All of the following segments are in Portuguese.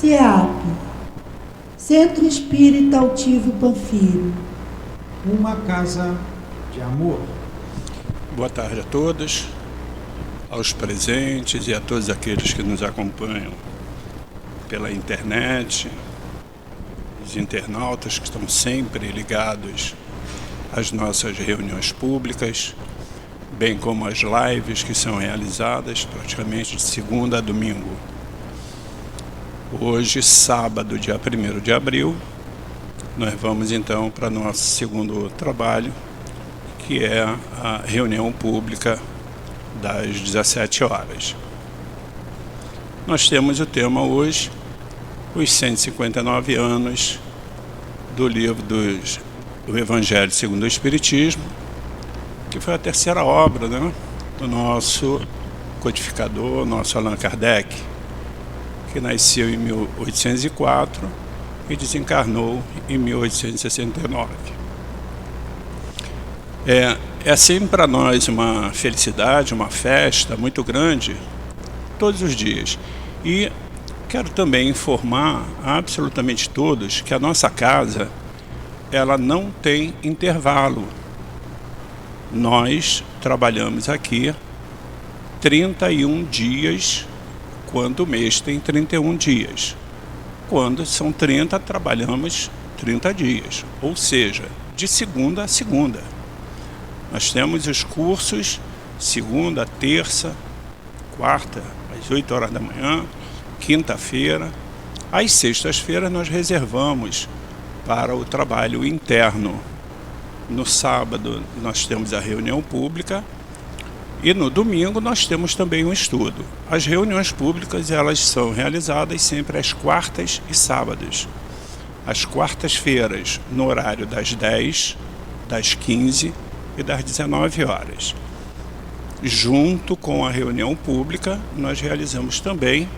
CEAP, Centro Espírita Altivo Panfiro. Uma casa de amor. Boa tarde a todos, aos presentes e a todos aqueles que nos acompanham pela internet, os internautas que estão sempre ligados às nossas reuniões públicas, bem como as lives que são realizadas praticamente de segunda a domingo. Hoje, sábado, dia 1º de abril, nós vamos então para nosso segundo trabalho, que é a reunião pública das 17 horas. Nós temos o tema hoje, os 159 anos do livro do Evangelho segundo o Espiritismo, que foi a terceira obra, né, do nosso codificador, nosso Allan Kardec, que nasceu em 1804 e desencarnou em 1869. É sempre para nós uma felicidade, uma festa muito grande, todos os dias. E quero também informar absolutamente todos que a nossa casa, ela não tem intervalo. Nós trabalhamos aqui 31 dias, quando o mês tem 31 dias. Quando são 30, trabalhamos 30 dias, ou seja, de segunda a segunda. Nós temos os cursos segunda, terça, quarta, às 8 horas da manhã, quinta-feira. Às sextas-feiras nós reservamos para o trabalho interno. No sábado nós temos a reunião pública e no domingo nós temos também um estudo. As reuniões públicas, elas são realizadas sempre às quartas e sábados. Às quartas-feiras, no horário das 10, das 15 e das 19 horas. Junto com a reunião pública, nós realizamos também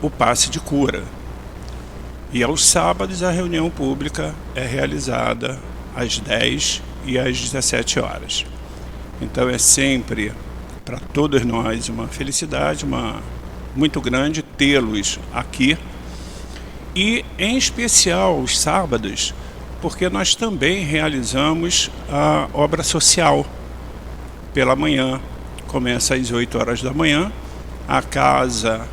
o passe de cura. E aos sábados a reunião pública é realizada às 10 e às 17 horas. Então é sempre para todos nós uma felicidade muito grande tê-los aqui. E em especial os sábados, porque nós também realizamos a obra social pela manhã. Começa às 8 horas da manhã, a casa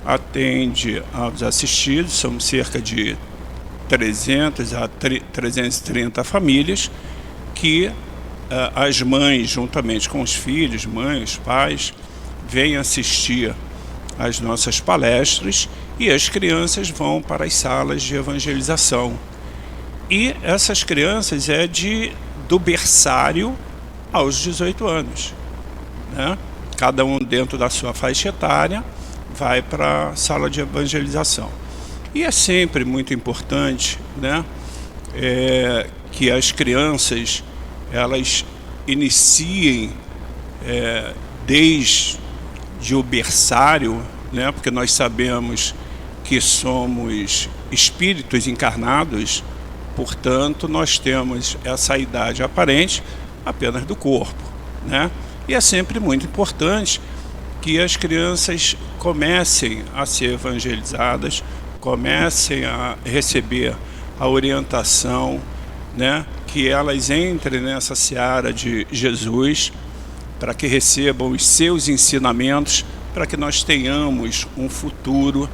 atende aos assistidos, são cerca de 300 a 330 famílias que as mães, juntamente com os filhos, mães, pais, vêm assistir às nossas palestras e as crianças vão para as salas de evangelização. E essas crianças do berçário aos 18 anos, né? Cada um dentro da sua faixa etária vai para a sala de evangelização. E é sempre muito importante, né, que as crianças elas iniciem desde o berçário, né, porque nós sabemos que somos espíritos encarnados, portanto nós temos essa idade aparente apenas do corpo, né? E é sempre muito importante que as crianças comecem a ser evangelizadas, comecem a receber a orientação, né? Que elas entrem nessa seara de Jesus, para que recebam os seus ensinamentos, para que nós tenhamos um futuro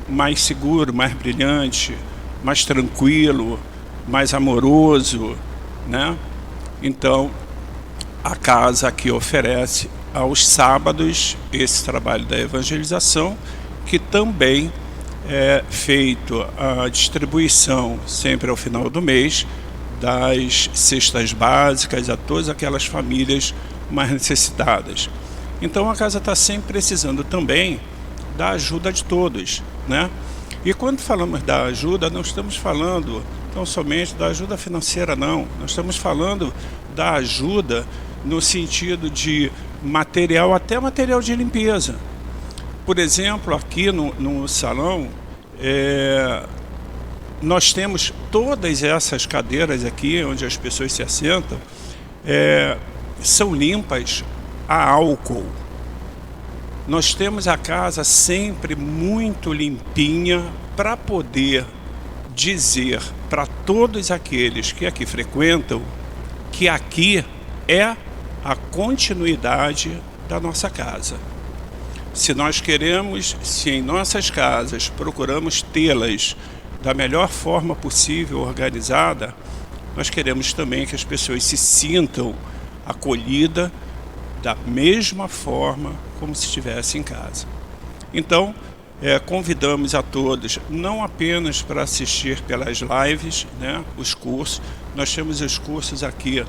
mais seguro, mais brilhante, mais tranquilo, mais amoroso, né? Então, a casa aqui oferece aos sábados esse trabalho da evangelização, que também é feito a distribuição sempre ao final do mês das cestas básicas a todas aquelas famílias mais necessitadas. Então a casa está sempre precisando também da ajuda de todos, né? E quando falamos da ajuda, não estamos falando tão somente da ajuda financeira, não. Nós estamos falando da ajuda no sentido de material, até material de limpeza. Por exemplo, aqui no salão, nós temos todas essas cadeiras aqui, onde as pessoas se assentam, são limpas a álcool. nós temos a casa sempre muito limpinha para poder dizer para todos aqueles que aqui frequentam que aqui é a continuidade da nossa casa. Se nós queremos, se em nossas casas procuramos tê-las da melhor forma possível, organizada, nós queremos também que as pessoas se sintam acolhidas da mesma forma como se estivesse em casa. Então, convidamos a todos, não apenas para assistir pelas lives, né, os cursos. Nós temos os cursos aqui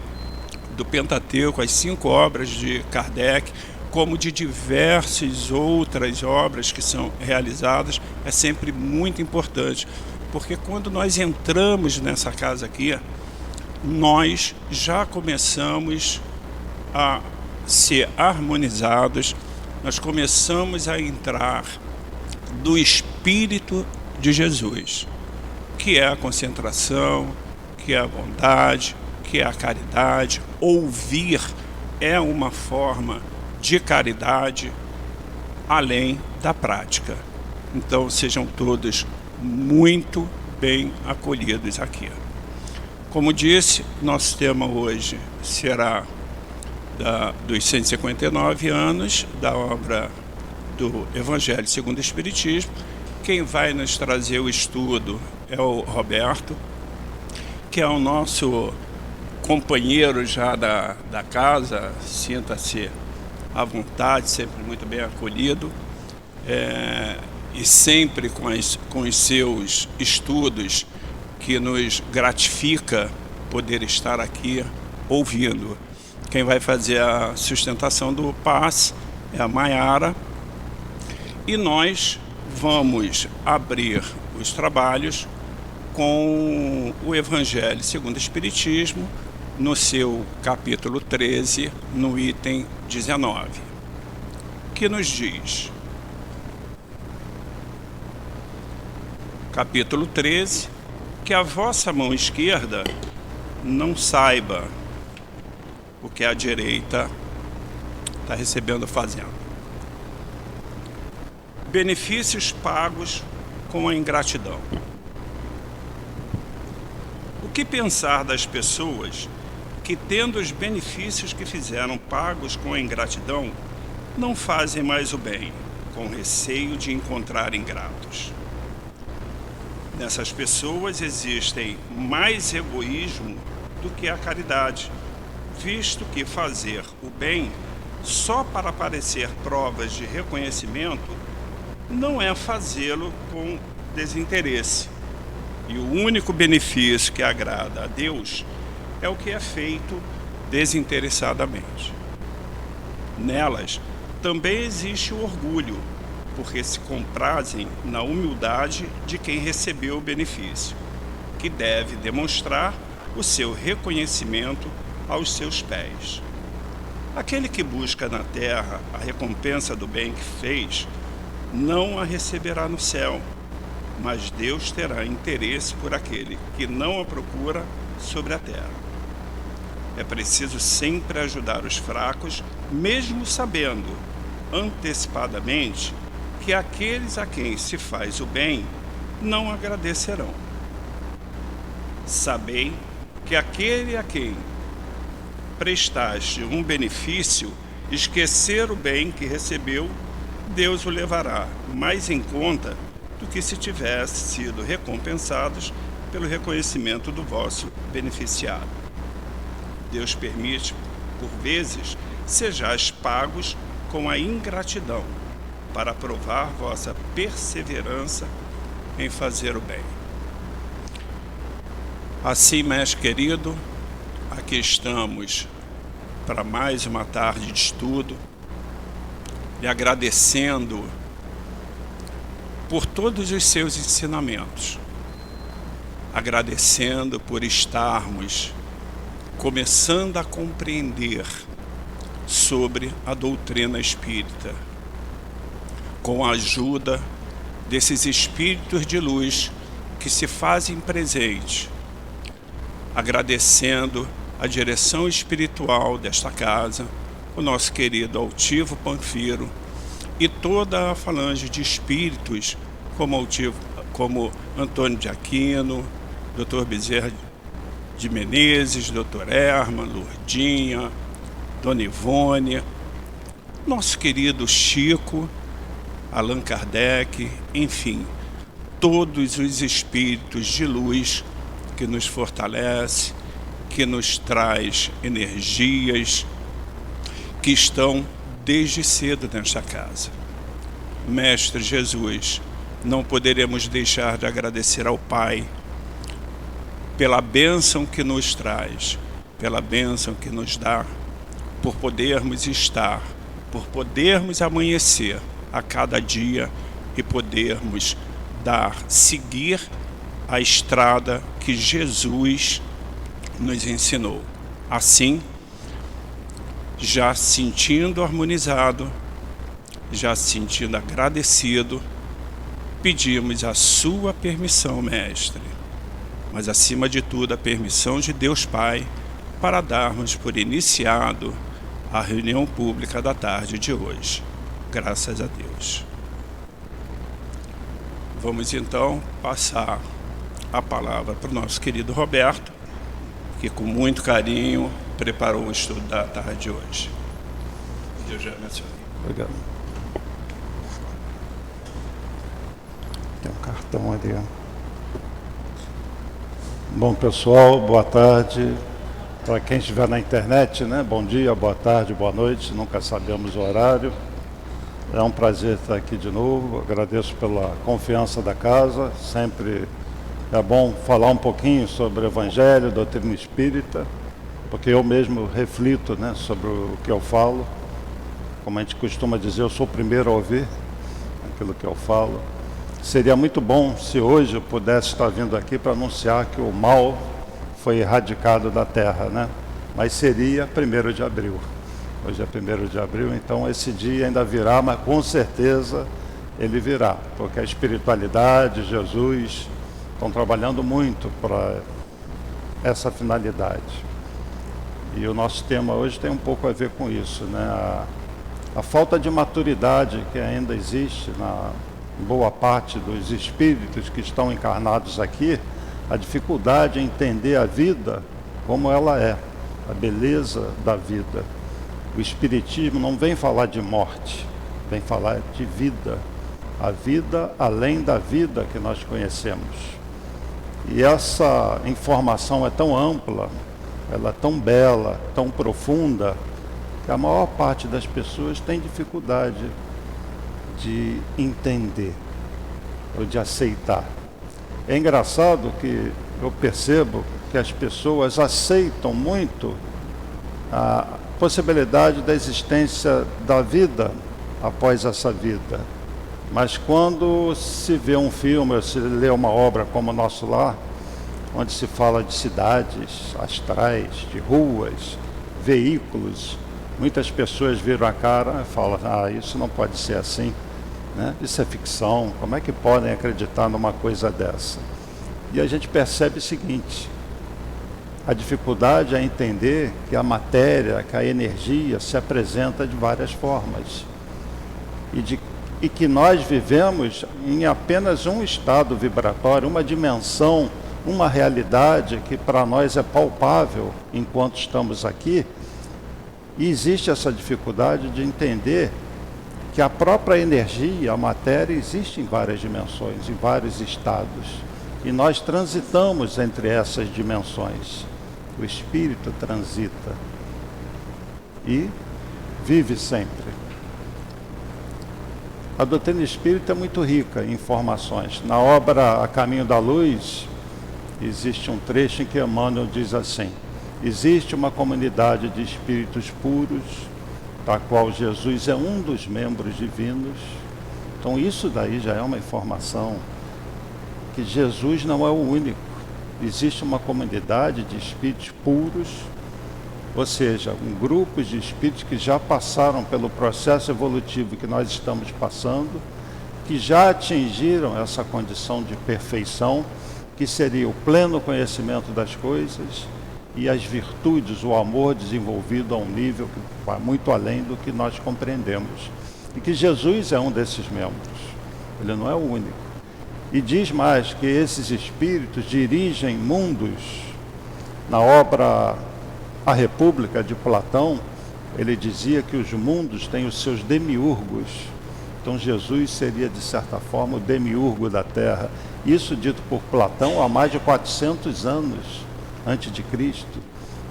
do Pentateuco, as 5 obras de Kardec, como de diversas outras obras que são realizadas. É sempre muito importante, porque quando nós entramos nessa casa aqui, nós já começamos a ser harmonizados, nós começamos a entrar do Espírito de Jesus, que é a concentração, que é a bondade, que é a caridade. Ouvir é uma forma de caridade além da prática. Então sejam todos muito bem acolhidos aqui. Como disse, nosso tema hoje será dos 159 anos da obra do Evangelho segundo o Espiritismo. Quem vai nos trazer o estudo é o Roberto, que é o nosso companheiro já da casa. Sinta-se à vontade, sempre muito bem acolhido, e sempre com os seus estudos, que nos gratifica poder estar aqui ouvindo. Quem vai fazer a sustentação do passe é a Maiara, e nós vamos abrir os trabalhos com o Evangelho segundo o Espiritismo, no seu capítulo 13, no item 19, que nos diz: capítulo 13, que a vossa mão esquerda não saiba o que a direita está recebendo fazendo. Benefícios pagos com a ingratidão. O que pensar das pessoas que, tendo os benefícios que fizeram pagos com a ingratidão, não fazem mais o bem, com receio de encontrar ingratos? Nessas pessoas existem mais egoísmo do que a caridade, visto que fazer o bem só para parecer provas de reconhecimento não é fazê-lo com desinteresse. E o único benefício que agrada a Deus é o que é feito desinteressadamente. Nelas também existe o orgulho, porque se comprazem na humildade de quem recebeu o benefício, que deve demonstrar o seu reconhecimento aos seus pés. Aquele que busca na terra a recompensa do bem que fez, não a receberá no céu, mas Deus terá interesse por aquele que não a procura sobre a terra. É preciso sempre ajudar os fracos, mesmo sabendo antecipadamente que aqueles a quem se faz o bem não agradecerão. Sabei que aquele a quem prestaste um benefício, esquecer o bem que recebeu, Deus o levará mais em conta do que se tivesse sido recompensados pelo reconhecimento do vosso beneficiário. Deus permite, por vezes, sejais pagos com a ingratidão, para provar vossa perseverança em fazer o bem. Assim, mestre querido, aqui estamos para mais uma tarde de estudo, lhe agradecendo por todos os seus ensinamentos, agradecendo por estarmos começando a compreender sobre a doutrina espírita, com a ajuda desses espíritos de luz que se fazem presente, agradecendo a direção espiritual desta casa, o nosso querido Altivo Panfiro, e toda a falange de espíritos, como Antônio de Aquino, Dr. Bezerra de Menezes, Dr. Herman, Lourdinha, Dona Ivone, nosso querido Chico, Allan Kardec, enfim, todos os espíritos de luz que nos fortalece, que nos traz energias, que estão desde cedo nesta casa. Mestre Jesus, não poderemos deixar de agradecer ao Pai pela bênção que nos traz, pela bênção que nos dá, por podermos estar, por podermos amanhecer a cada dia e podermos seguir a estrada que Jesus nos ensinou. Assim, já sentindo harmonizado, já sentindo agradecido, pedimos a sua permissão, Mestre, mas acima de tudo a permissão de Deus Pai, para darmos por iniciado a reunião pública da tarde de hoje. Graças a Deus. Vamos então passar a palavra para o nosso querido Roberto, que com muito carinho preparou o estudo da tarde de hoje. Deus já abençoe. Obrigado. Tem um cartão ali. Bom, pessoal, boa tarde. Para quem estiver na internet, né? Bom dia, boa tarde, boa noite. Nunca sabemos o horário. É um prazer estar aqui de novo. Agradeço pela confiança da casa. Sempre é bom falar um pouquinho sobre o Evangelho, doutrina espírita, porque eu mesmo reflito, né, sobre o que eu falo. Como a gente costuma dizer, eu sou o primeiro a ouvir aquilo que eu falo. Seria muito bom se hoje eu pudesse estar vindo aqui para anunciar que o mal foi erradicado da Terra, né? Mas seria 1º de abril. Hoje é 1º de abril, então esse dia ainda virá, mas com certeza ele virá, porque a espiritualidade, Jesus, estão trabalhando muito para essa finalidade. E o nosso tema hoje tem um pouco a ver com isso, né? A falta de maturidade que ainda existe na boa parte dos espíritos que estão encarnados aqui, a dificuldade em entender a vida como ela é, a beleza da vida. O Espiritismo não vem falar de morte, vem falar de vida, a vida além da vida que nós conhecemos. E essa informação é tão ampla, ela é tão bela, tão profunda, que a maior parte das pessoas tem dificuldade de entender ou de aceitar. É engraçado que eu percebo que as pessoas aceitam muito a possibilidade da existência da vida após essa vida. Mas quando se vê um filme, ou se lê uma obra como Nosso Lar, onde se fala de cidades astrais, de ruas, veículos, muitas pessoas viram a cara e falam, isso não pode ser assim, né? Isso é ficção, como é que podem acreditar numa coisa dessa? E a gente percebe o seguinte, a dificuldade é entender que a matéria, que a energia se apresenta de várias formas e que nós vivemos em apenas um estado vibratório, uma dimensão, uma realidade que para nós é palpável enquanto estamos aqui. E existe essa dificuldade de entender que a própria energia, a matéria, existe em várias dimensões, em vários estados. E nós transitamos entre essas dimensões. O espírito transita e vive sempre. A doutrina espírita é muito rica em informações. Na obra A Caminho da Luz, existe um trecho em que Emmanuel diz assim: existe uma comunidade de espíritos puros, da qual Jesus é um dos membros divinos. Então isso daí já é uma informação que Jesus não é o único. Existe uma comunidade de espíritos puros, ou seja, um grupo de espíritos que já passaram pelo processo evolutivo que nós estamos passando, que já atingiram essa condição de perfeição, que seria o pleno conhecimento das coisas e as virtudes, o amor desenvolvido a um nível que vai muito além do que nós compreendemos. e que Jesus é um desses membros. Ele não é o único. E diz mais que esses espíritos dirigem mundos. Na obra A República, de Platão, ele dizia que os mundos têm os seus demiurgos. Então Jesus seria, de certa forma, o demiurgo da Terra. Isso dito por Platão há mais de 400 anos antes de Cristo.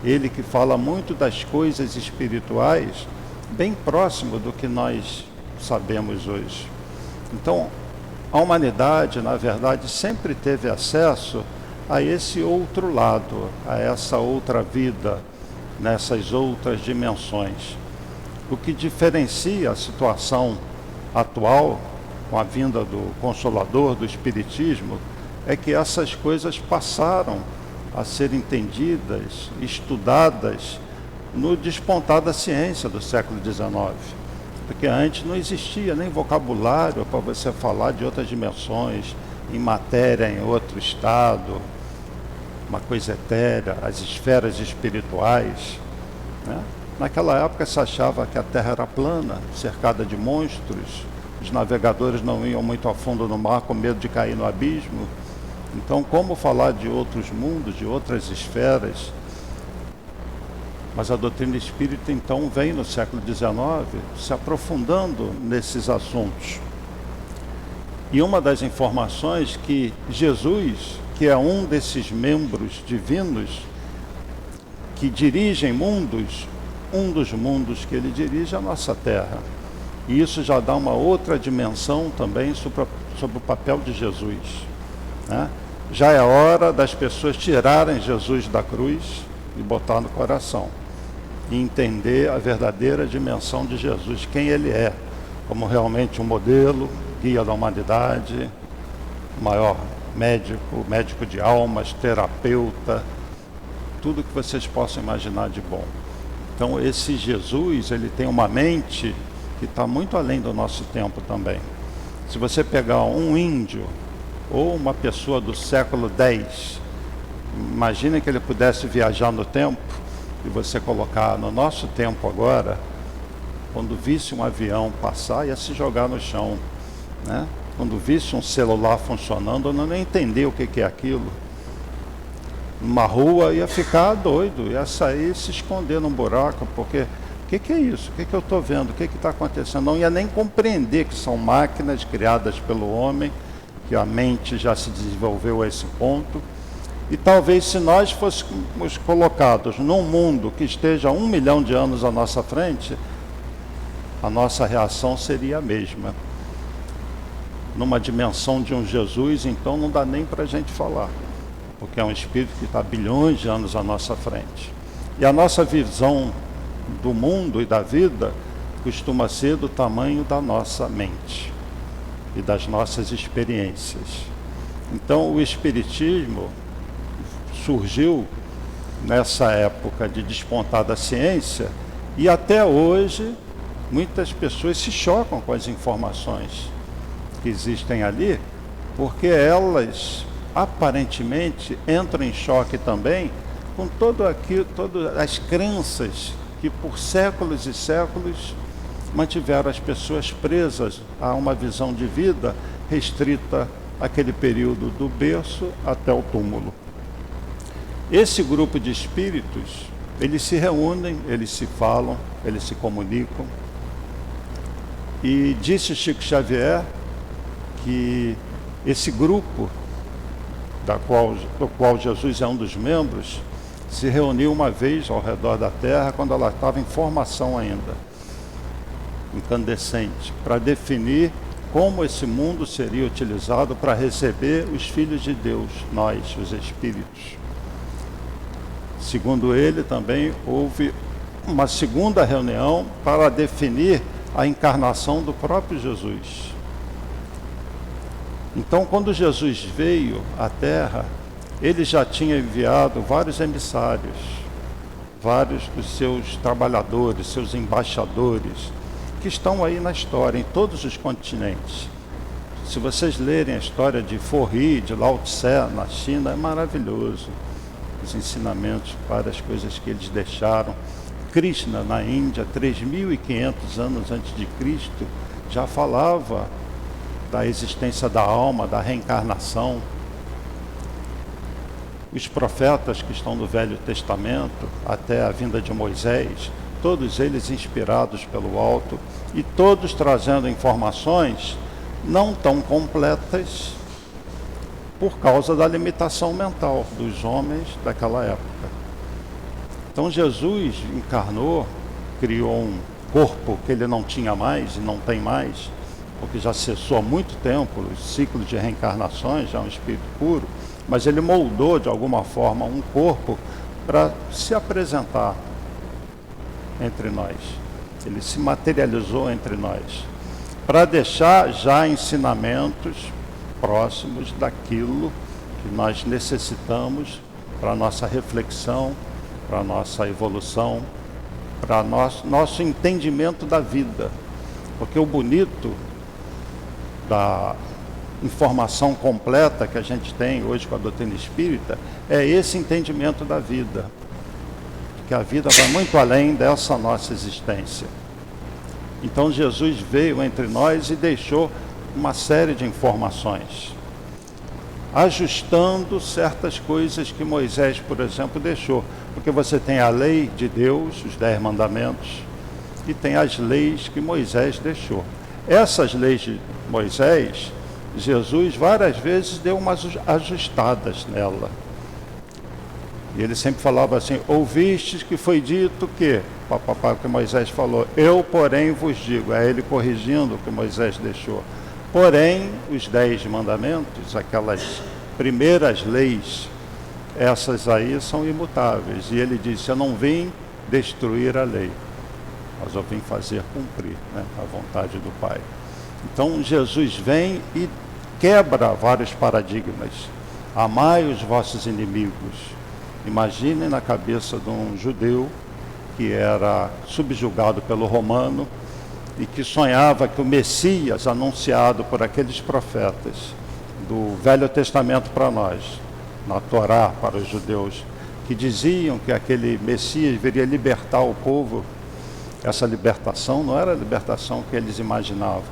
Ele que fala muito das coisas espirituais, bem próximo do que nós sabemos hoje. Então, a humanidade, na verdade, sempre teve acesso a esse outro lado, a essa outra vida, nessas outras dimensões. O que diferencia a situação atual, com a vinda do Consolador, do Espiritismo, é que essas coisas passaram a ser entendidas, estudadas no despontar da ciência do século XIX. Porque antes não existia nem vocabulário para você falar de outras dimensões, em matéria, em outro estado, uma coisa etérea, as esferas espirituais, né? Naquela época se achava que a Terra era plana, cercada de monstros, os navegadores não iam muito a fundo no mar com medo de cair no abismo. Então, como falar de outros mundos, de outras esferas? Mas a doutrina espírita, então, vem no século XIX se aprofundando nesses assuntos. E uma das informações que Jesus, que é um desses membros divinos que dirigem mundos, um dos mundos que ele dirige é a nossa Terra. E isso já dá uma outra dimensão também sobre o papel de Jesus, né? Já é hora das pessoas tirarem Jesus da cruz e botar no coração. E entender a verdadeira dimensão de Jesus, quem ele é, como realmente um modelo, guia da humanidade, maior médico de almas, terapeuta, tudo que vocês possam imaginar de bom. Então esse Jesus, ele tem uma mente que está muito além do nosso tempo também. Se você pegar um índio ou uma pessoa do século X, imagine que ele pudesse viajar no tempo e você colocar no nosso tempo agora, quando visse um avião passar, ia se jogar no chão, né? Quando visse um celular funcionando, não ia entender o que é aquilo. Numa rua ia ficar doido, ia sair e se esconder num buraco, porque o que é isso? O que eu estou vendo? O que está acontecendo? Não ia nem compreender que são máquinas criadas pelo homem, que a mente já se desenvolveu a esse ponto. E talvez se nós fôssemos colocados num mundo que esteja 1 milhão de anos à nossa frente, a nossa reação seria a mesma. Numa dimensão de um Jesus, então não dá nem para a gente falar, porque é um espírito que está bilhões de anos à nossa frente. E a nossa visão do mundo e da vida costuma ser do tamanho da nossa mente e das nossas experiências. Então o Espiritismo surgiu nessa época de despontar da ciência e até hoje muitas pessoas se chocam com as informações que existem ali, porque elas aparentemente entram em choque também com todas as crenças que por séculos e séculos mantiveram as pessoas presas a uma visão de vida restrita àquele período do berço até o túmulo. Esse grupo de espíritos, eles se reúnem, eles se falam, eles se comunicam. E disse Chico Xavier que esse grupo, do qual Jesus é um dos membros, se reuniu uma vez ao redor da Terra, quando ela estava em formação ainda, incandescente, para definir como esse mundo seria utilizado para receber os filhos de Deus, nós, os espíritos. Segundo ele, também houve uma segunda reunião para definir a encarnação do próprio Jesus. Então, quando Jesus veio à Terra, ele já tinha enviado vários emissários, vários dos seus trabalhadores, seus embaixadores, que estão aí na história, em todos os continentes. Se vocês lerem a história de Forri, de Lao Tse, na China, é maravilhoso. Os ensinamentos, várias coisas que eles deixaram. Krishna, na Índia, 3.500 anos antes de Cristo, já falava da existência da alma, da reencarnação. Os profetas que estão no Velho Testamento, até a vinda de Moisés, todos eles inspirados pelo alto e todos trazendo informações não tão completas por causa da limitação mental dos homens daquela época. Então Jesus encarnou, criou um corpo que ele não tinha mais e não tem mais, porque já cessou há muito tempo o ciclo de reencarnações, já é um espírito puro, mas ele moldou de alguma forma um corpo para se apresentar entre nós. Ele se materializou entre nós, para deixar já ensinamentos próximos daquilo que nós necessitamos para a nossa reflexão, para a nossa evolução, para nosso entendimento da vida. Porque o bonito da informação completa que a gente tem hoje com a doutrina espírita é esse entendimento da vida, que a vida vai muito além dessa nossa existência. Então Jesus veio entre nós e deixou uma série de informações, ajustando certas coisas que Moisés, por exemplo, deixou. Porque você tem a lei de Deus, os 10 mandamentos, e tem as leis que Moisés deixou. Essas leis de Moisés, Jesus várias vezes deu umas ajustadas nela. E ele sempre falava assim: ouvistes que foi dito que, o que Moisés falou, eu porém vos digo. É ele corrigindo o que Moisés deixou. Porém, os 10 mandamentos, aquelas primeiras leis, essas aí são imutáveis. E ele disse: eu não vim destruir a lei, mas eu vim fazer cumprir, né, a vontade do Pai. Então Jesus vem e quebra vários paradigmas. Amai os vossos inimigos. Imaginem na cabeça de um judeu que era subjugado pelo romano e que sonhava que o Messias, anunciado por aqueles profetas do Velho Testamento para nós, na Torá para os judeus, que diziam que aquele Messias viria libertar o povo. Essa libertação não era a libertação que eles imaginavam,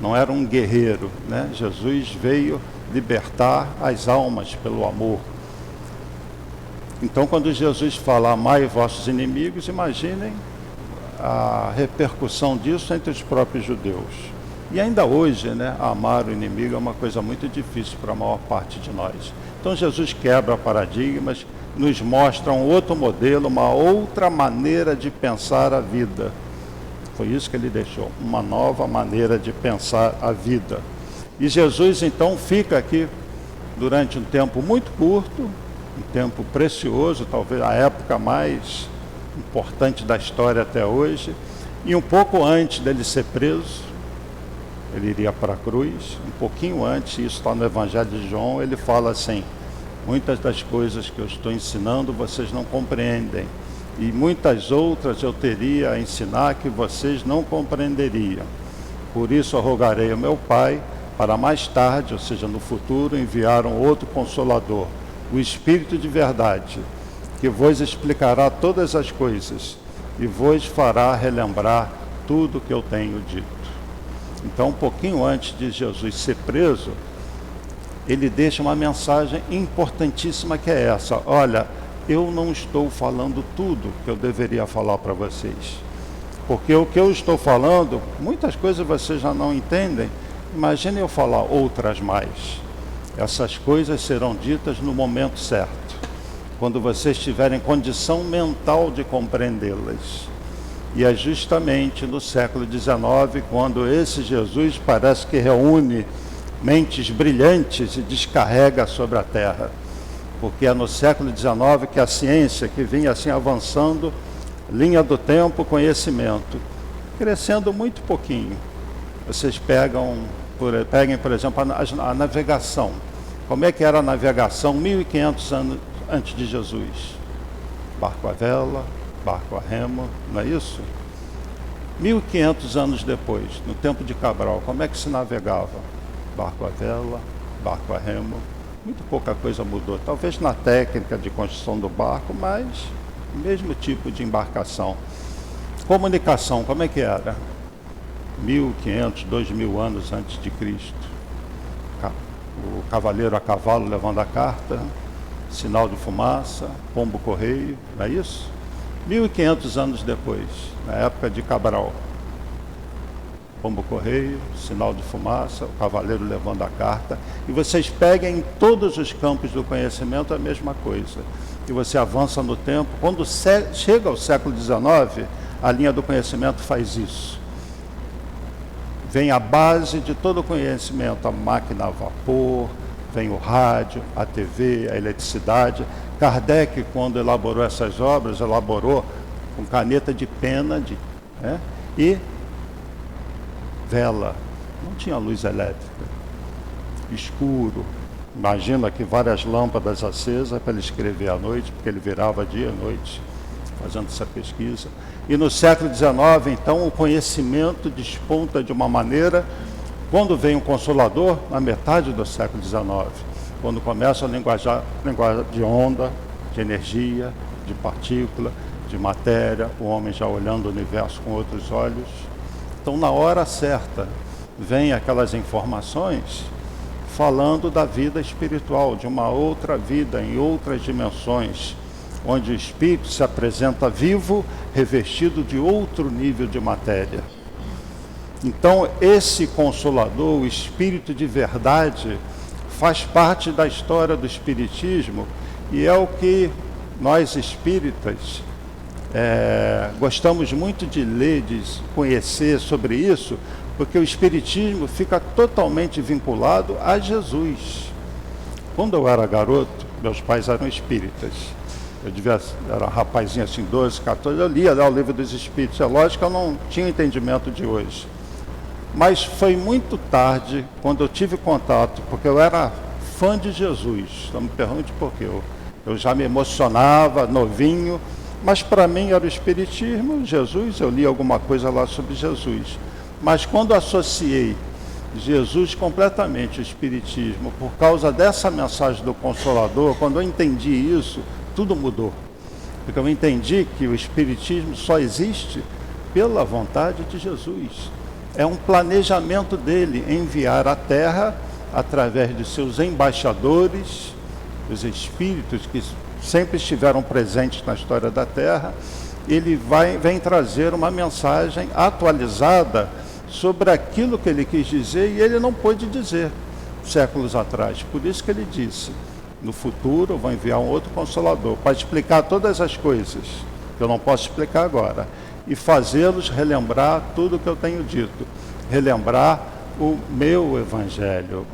não era um guerreiro, né? Jesus veio libertar as almas pelo amor. Então, quando Jesus fala amai vossos inimigos, imaginem a repercussão disso entre os próprios judeus. E ainda hoje, né, amar o inimigo é uma coisa muito difícil para a maior parte de nós. Então Jesus quebra paradigmas, nos mostra um outro modelo, uma outra maneira de pensar a vida. Foi isso que ele deixou, uma nova maneira de pensar a vida. E Jesus então fica aqui durante um tempo muito curto, um tempo precioso, talvez a época mais importante da história até hoje, e um pouco antes dele ser preso, ele iria para a cruz, um pouquinho antes, isso está no Evangelho de João, ele fala assim: muitas das coisas que eu estou ensinando vocês não compreendem, e muitas outras eu teria a ensinar que vocês não compreenderiam. Por isso eu rogarei ao meu Pai para mais tarde, ou seja, no futuro, enviar um outro Consolador, o Espírito de verdade, que vos explicará todas as coisas e vos fará relembrar tudo o que eu tenho dito. Então, um pouquinho antes de Jesus ser preso, ele deixa uma mensagem importantíssima, que é essa: olha, eu não estou falando tudo que eu deveria falar para vocês, porque o que eu estou falando, muitas coisas vocês já não entendem, imagine eu falar outras mais. Essas coisas serão ditas no momento certo, quando vocês tiverem condição mental de compreendê-las. E é justamente no século XIX, quando esse Jesus parece que reúne mentes brilhantes e descarrega sobre a Terra. Porque é no século XIX que a ciência, que vinha assim avançando, linha do tempo, conhecimento, crescendo muito pouquinho. Vocês peguem, por exemplo, a navegação. Como é que era a navegação 1500 anos antes de Jesus? Barco a vela, barco a remo, não é isso? 1500 anos depois, no tempo de Cabral, como é que se navegava? Barco a vela, barco a remo. Muito pouca coisa mudou, talvez na técnica de construção do barco, mas mesmo tipo de embarcação. Comunicação, como é que era? 1.500, 2.000 anos antes de Cristo. O cavaleiro a cavalo levando a carta, sinal de fumaça, pombo-correio, não é isso? 1.500 anos depois, na época de Cabral. Pombo-correio, sinal de fumaça, o cavaleiro levando a carta. E vocês peguem em todos os campos do conhecimento a mesma coisa. E você avança no tempo. Quando chega ao século XIX, a linha do conhecimento faz isso. Vem a base de todo o conhecimento, a máquina a vapor, vem o rádio, a TV, a eletricidade. Kardec, quando elaborou essas obras, elaborou com caneta de pena e vela. Não tinha luz elétrica. Escuro. Imagina que várias lâmpadas acesas para ele escrever à noite, porque ele virava dia e noite fazendo essa pesquisa. E no século XIX, então, o conhecimento desponta de uma maneira, quando vem o Consolador, na metade do século XIX, quando começa a linguagem de onda, de energia, de partícula, de matéria, o homem já olhando o universo com outros olhos. Então, na hora certa, vem aquelas informações falando da vida espiritual, de uma outra vida, em outras dimensões, onde o espírito se apresenta vivo, revestido de outro nível de matéria. Então, esse Consolador, o Espírito de verdade, faz parte da história do Espiritismo e é o que nós espíritas gostamos muito de ler, de conhecer sobre isso, porque o Espiritismo fica totalmente vinculado a Jesus. Quando eu era garoto, meus pais eram espíritas. Era um rapazinho assim, 12, 14, eu lia o Livro dos Espíritos. É lógico que eu não tinha entendimento de hoje. Mas foi muito tarde, quando eu tive contato, porque eu era fã de Jesus. Não me pergunte por quê. Eu já me emocionava, novinho, mas para mim era o Espiritismo, Jesus, eu li alguma coisa lá sobre Jesus. Mas quando associei Jesus completamente ao Espiritismo, por causa dessa mensagem do Consolador, quando eu entendi isso, tudo mudou. Porque eu entendi que o Espiritismo só existe pela vontade de Jesus. É um planejamento dele enviar à Terra, através de seus embaixadores, os espíritos que sempre estiveram presentes na história da Terra. Ele vem trazer uma mensagem atualizada sobre aquilo que ele quis dizer e ele não pôde dizer séculos atrás. Por isso que ele disse: no futuro eu vou enviar um outro Consolador para explicar todas as coisas que eu não posso explicar agora e fazê-los relembrar tudo o que eu tenho dito, relembrar o meu Evangelho,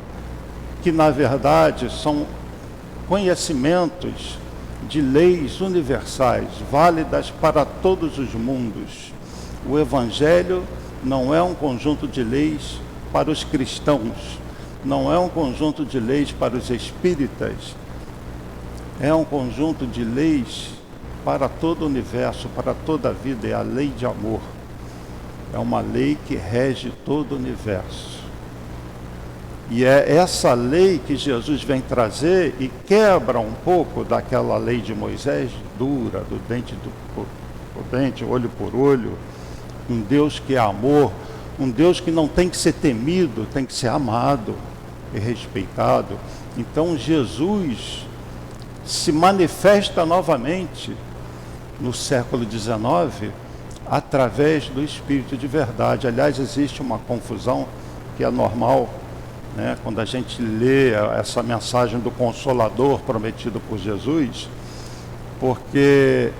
que na verdade são conhecimentos de leis universais, válidas para todos os mundos. O Evangelho não é um conjunto de leis para os cristãos, não é um conjunto de leis para os espíritas, é um conjunto de leis para todo o universo, para toda a vida. É a lei de amor, é uma lei que rege todo o universo. E é essa lei que Jesus vem trazer e quebra um pouco daquela lei de Moisés, dura, do dente por dente, olho por olho. Um Deus que é amor, um Deus que não tem que ser temido, tem que ser amado e respeitado. Então Jesus se manifesta novamente no século XIX através do Espírito de verdade. Aliás, existe uma confusão que é normal, né? Quando a gente lê essa mensagem do Consolador prometido por Jesus, porque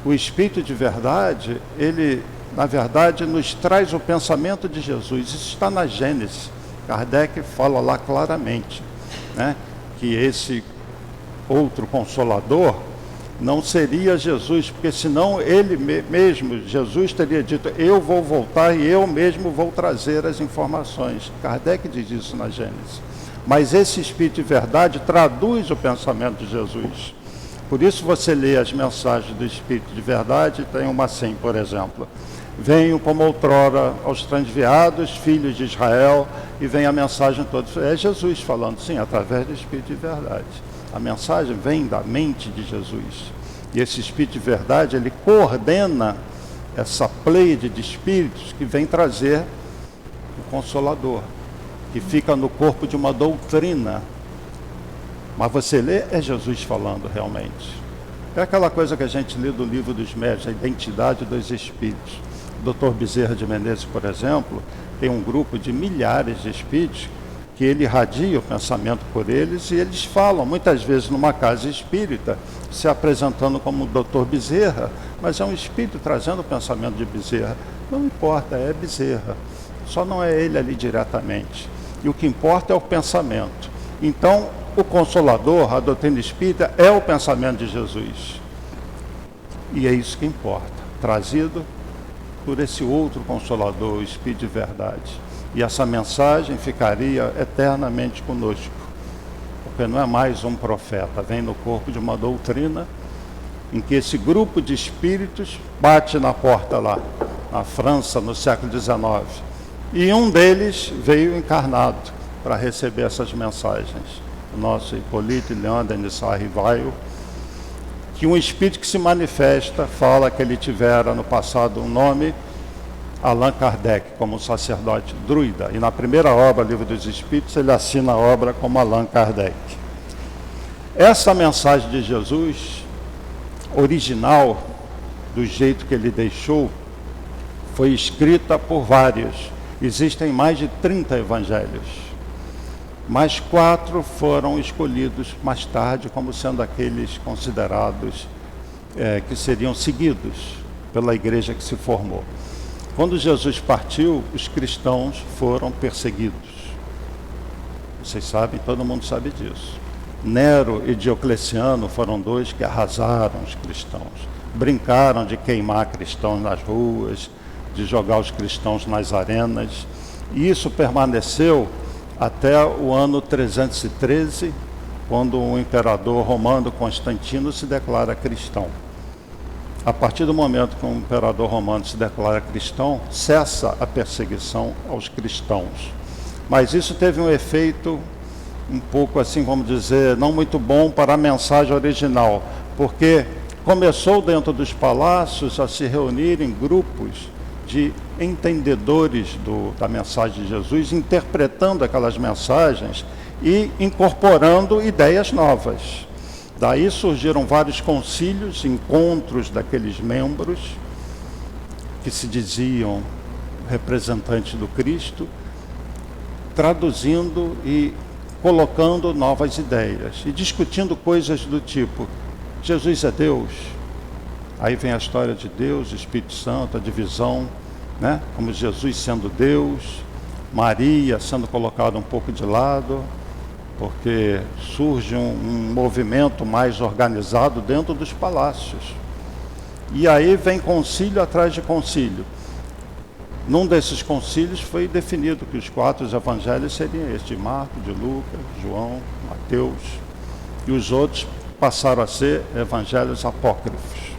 o Espírito de verdade, ele, na verdade, nos traz o pensamento de Jesus. Isso está na Gênesis. Kardec fala lá claramente, né, que esse outro Consolador não seria Jesus, porque senão ele mesmo, Jesus, teria dito: eu vou voltar e eu mesmo vou trazer as informações. Kardec diz isso na Gênesis. Mas esse Espírito de verdade traduz o pensamento de Jesus. Por isso você lê as mensagens do Espírito de verdade, tem uma assim, por exemplo: venho como outrora aos transviados, filhos de Israel, e vem a mensagem toda. É Jesus falando, sim, através do Espírito de verdade. A mensagem vem da mente de Jesus. E esse Espírito de verdade, ele coordena essa pleiade de espíritos que vem trazer o Consolador, que fica no corpo de uma doutrina. Mas você lê, é Jesus falando realmente. É aquela coisa que a gente lê do Livro dos Médiuns, a identidade dos espíritos. O Dr. Bezerra de Menezes, por exemplo, tem um grupo de milhares de espíritos que ele irradia o pensamento por eles, e eles falam, muitas vezes numa casa espírita, se apresentando como o Dr. Bezerra, mas é um espírito trazendo o pensamento de Bezerra. Não importa, é Bezerra. Só não é ele ali diretamente. E o que importa é o pensamento. Então, o Consolador, a doutrina espírita, é o pensamento de Jesus. E é isso que importa, trazido por esse outro Consolador, o Espírito de verdade. E essa mensagem ficaria eternamente conosco, porque não é mais um profeta, vem no corpo de uma doutrina em que esse grupo de espíritos bate na porta lá, na França, no século XIX. E um deles veio encarnado para receber essas mensagens. O nosso Hippolyte Léon Denis Rivail, que um espírito que se manifesta, fala que ele tivera no passado um nome, Allan Kardec, como sacerdote druida. E na primeira obra, Livro dos Espíritos, ele assina a obra como Allan Kardec. Essa mensagem de Jesus, original, do jeito que ele deixou, foi escrita por vários. Existem mais de 30 evangelhos. Mas 4 foram escolhidos mais tarde como sendo aqueles considerados que seriam seguidos pela igreja que se formou. Quando Jesus partiu, os cristãos foram perseguidos. Vocês sabem, todo mundo sabe disso. Nero e Diocleciano foram 2 que arrasaram os cristãos. Brincaram de queimar cristãos nas ruas, de jogar os cristãos nas arenas. E isso permaneceu até o ano 313, quando o imperador romano Constantino se declara cristão. A partir do momento que o imperador romano se declara cristão, cessa a perseguição aos cristãos. Mas isso teve um efeito um pouco assim, vamos dizer, não muito bom para a mensagem original, porque começou dentro dos palácios a se reunirem grupos de entendedores da mensagem de Jesus, interpretando aquelas mensagens e incorporando ideias novas. Daí surgiram vários concílios, encontros daqueles membros que se diziam representantes do Cristo, traduzindo e colocando novas ideias e discutindo coisas do tipo: Jesus é Deus. Aí vem a história de Deus, Espírito Santo, a divisão, né? Como Jesus sendo Deus, Maria sendo colocada um pouco de lado, porque surge um movimento mais organizado dentro dos palácios. E aí vem concílio atrás de concílio. Num desses concílios foi definido que os 4 evangelhos seriam estes, de Marcos, de Lucas, João, Mateus, e os outros passaram a ser evangelhos apócrifos.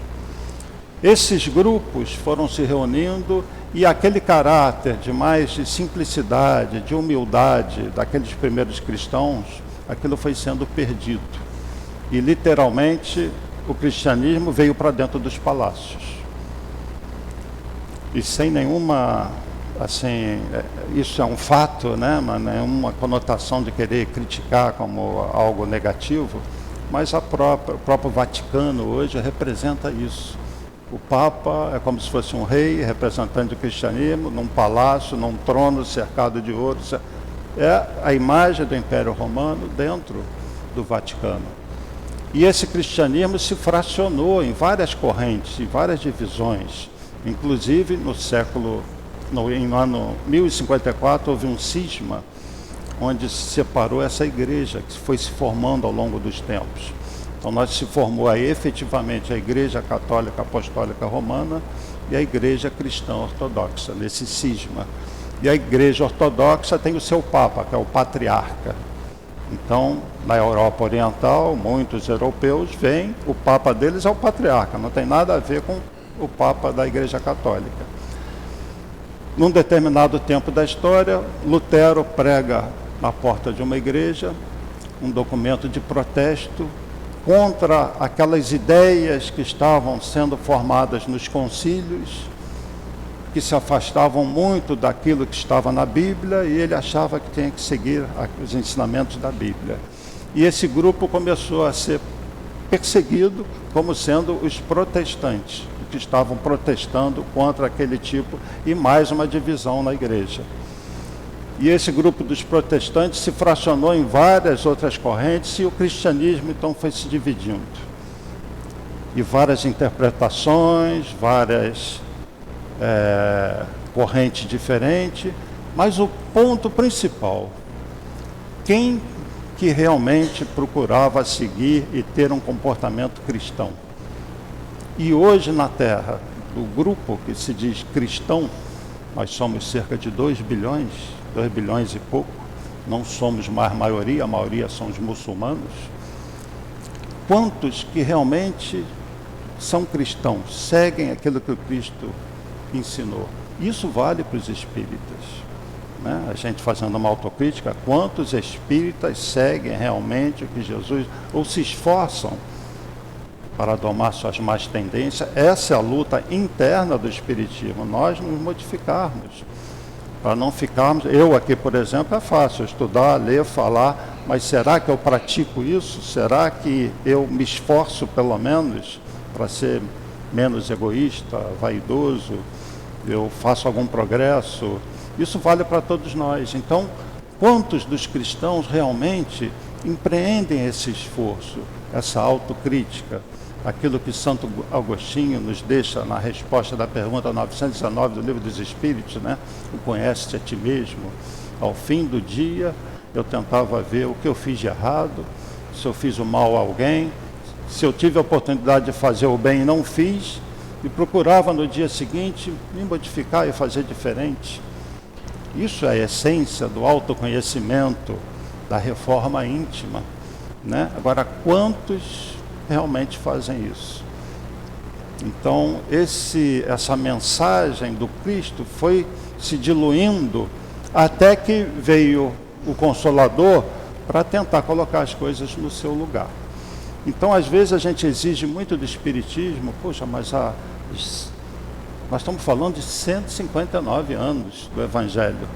Esses grupos foram se reunindo e aquele caráter de simplicidade, de humildade daqueles primeiros cristãos, aquilo foi sendo perdido. E literalmente o cristianismo veio para dentro dos palácios. E sem nenhuma, assim, isso é um fato, né? Mas nenhuma conotação de querer criticar como algo negativo, mas o próprio Vaticano hoje representa isso. O Papa é como se fosse um rei, representante do cristianismo, num palácio, num trono cercado de ouro. É a imagem do Império Romano dentro do Vaticano. E esse cristianismo se fracionou em várias correntes, em várias divisões. Inclusive, no ano 1054, houve um cisma, onde se separou essa igreja, que foi se formando ao longo dos tempos. Então, se formou aí efetivamente a Igreja Católica Apostólica Romana e a Igreja Cristã Ortodoxa, nesse cisma. E a Igreja Ortodoxa tem o seu Papa, que é o Patriarca. Então, na Europa Oriental, muitos europeus veem, o Papa deles é o Patriarca, não tem nada a ver com o Papa da Igreja Católica. Num determinado tempo da história, Lutero prega na porta de uma igreja um documento de protesto contra aquelas ideias que estavam sendo formadas nos concílios, que se afastavam muito daquilo que estava na Bíblia, e ele achava que tinha que seguir os ensinamentos da Bíblia. E esse grupo começou a ser perseguido como sendo os protestantes, que estavam protestando contra aquele tipo e mais uma divisão na igreja. E esse grupo dos protestantes se fracionou em várias outras correntes e o cristianismo então foi se dividindo. E várias interpretações, várias correntes diferentes, mas o ponto principal, quem que realmente procurava seguir e ter um comportamento cristão? E hoje na Terra, do grupo que se diz cristão, nós somos cerca de 2 bilhões e pouco, não somos mais maioria, a maioria são os muçulmanos. Quantos que realmente são cristãos, seguem aquilo que o Cristo ensinou? Isso vale para os espíritas, né? A gente fazendo uma autocrítica, quantos espíritas seguem realmente o que Jesus, ou se esforçam para domar suas más tendências? Essa é a luta interna do espiritismo, nós nos modificarmos, para não ficarmos... Eu aqui, por exemplo, é fácil estudar, ler, falar, mas será que eu pratico isso? Será que eu me esforço, pelo menos, para ser menos egoísta, vaidoso? Eu faço algum progresso? Isso vale para todos nós. Então, quantos dos cristãos realmente empreendem esse esforço, essa autocrítica? Aquilo que Santo Agostinho nos deixa na resposta da pergunta 919 do Livro dos Espíritos, né? O conhece-te a ti mesmo. Ao fim do dia, eu tentava ver o que eu fiz de errado, se eu fiz o mal a alguém, se eu tive a oportunidade de fazer o bem e não fiz, e procurava no dia seguinte me modificar e fazer diferente. Isso é a essência do autoconhecimento, da reforma íntima, né? Agora, quantos realmente fazem isso? Então, essa mensagem do Cristo foi se diluindo até que veio o Consolador para tentar colocar as coisas no seu lugar. Então, às vezes, a gente exige muito do Espiritismo. Poxa, mas nós estamos falando de 159 anos do Evangelho,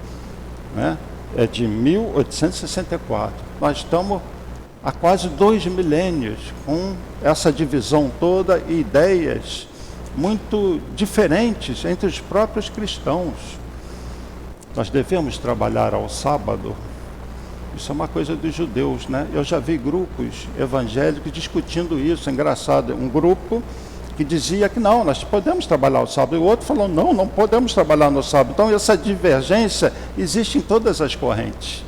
né? É de 1864. Nós estamos há quase 2 milênios com essa divisão toda e ideias muito diferentes entre os próprios cristãos. Nós devemos trabalhar ao sábado. Isso é uma coisa dos judeus, né? Eu já vi grupos evangélicos discutindo isso. É engraçado, um grupo que dizia que não, nós podemos trabalhar ao sábado, e o outro falou, não, não podemos trabalhar no sábado. Então, essa divergência existe em todas as correntes.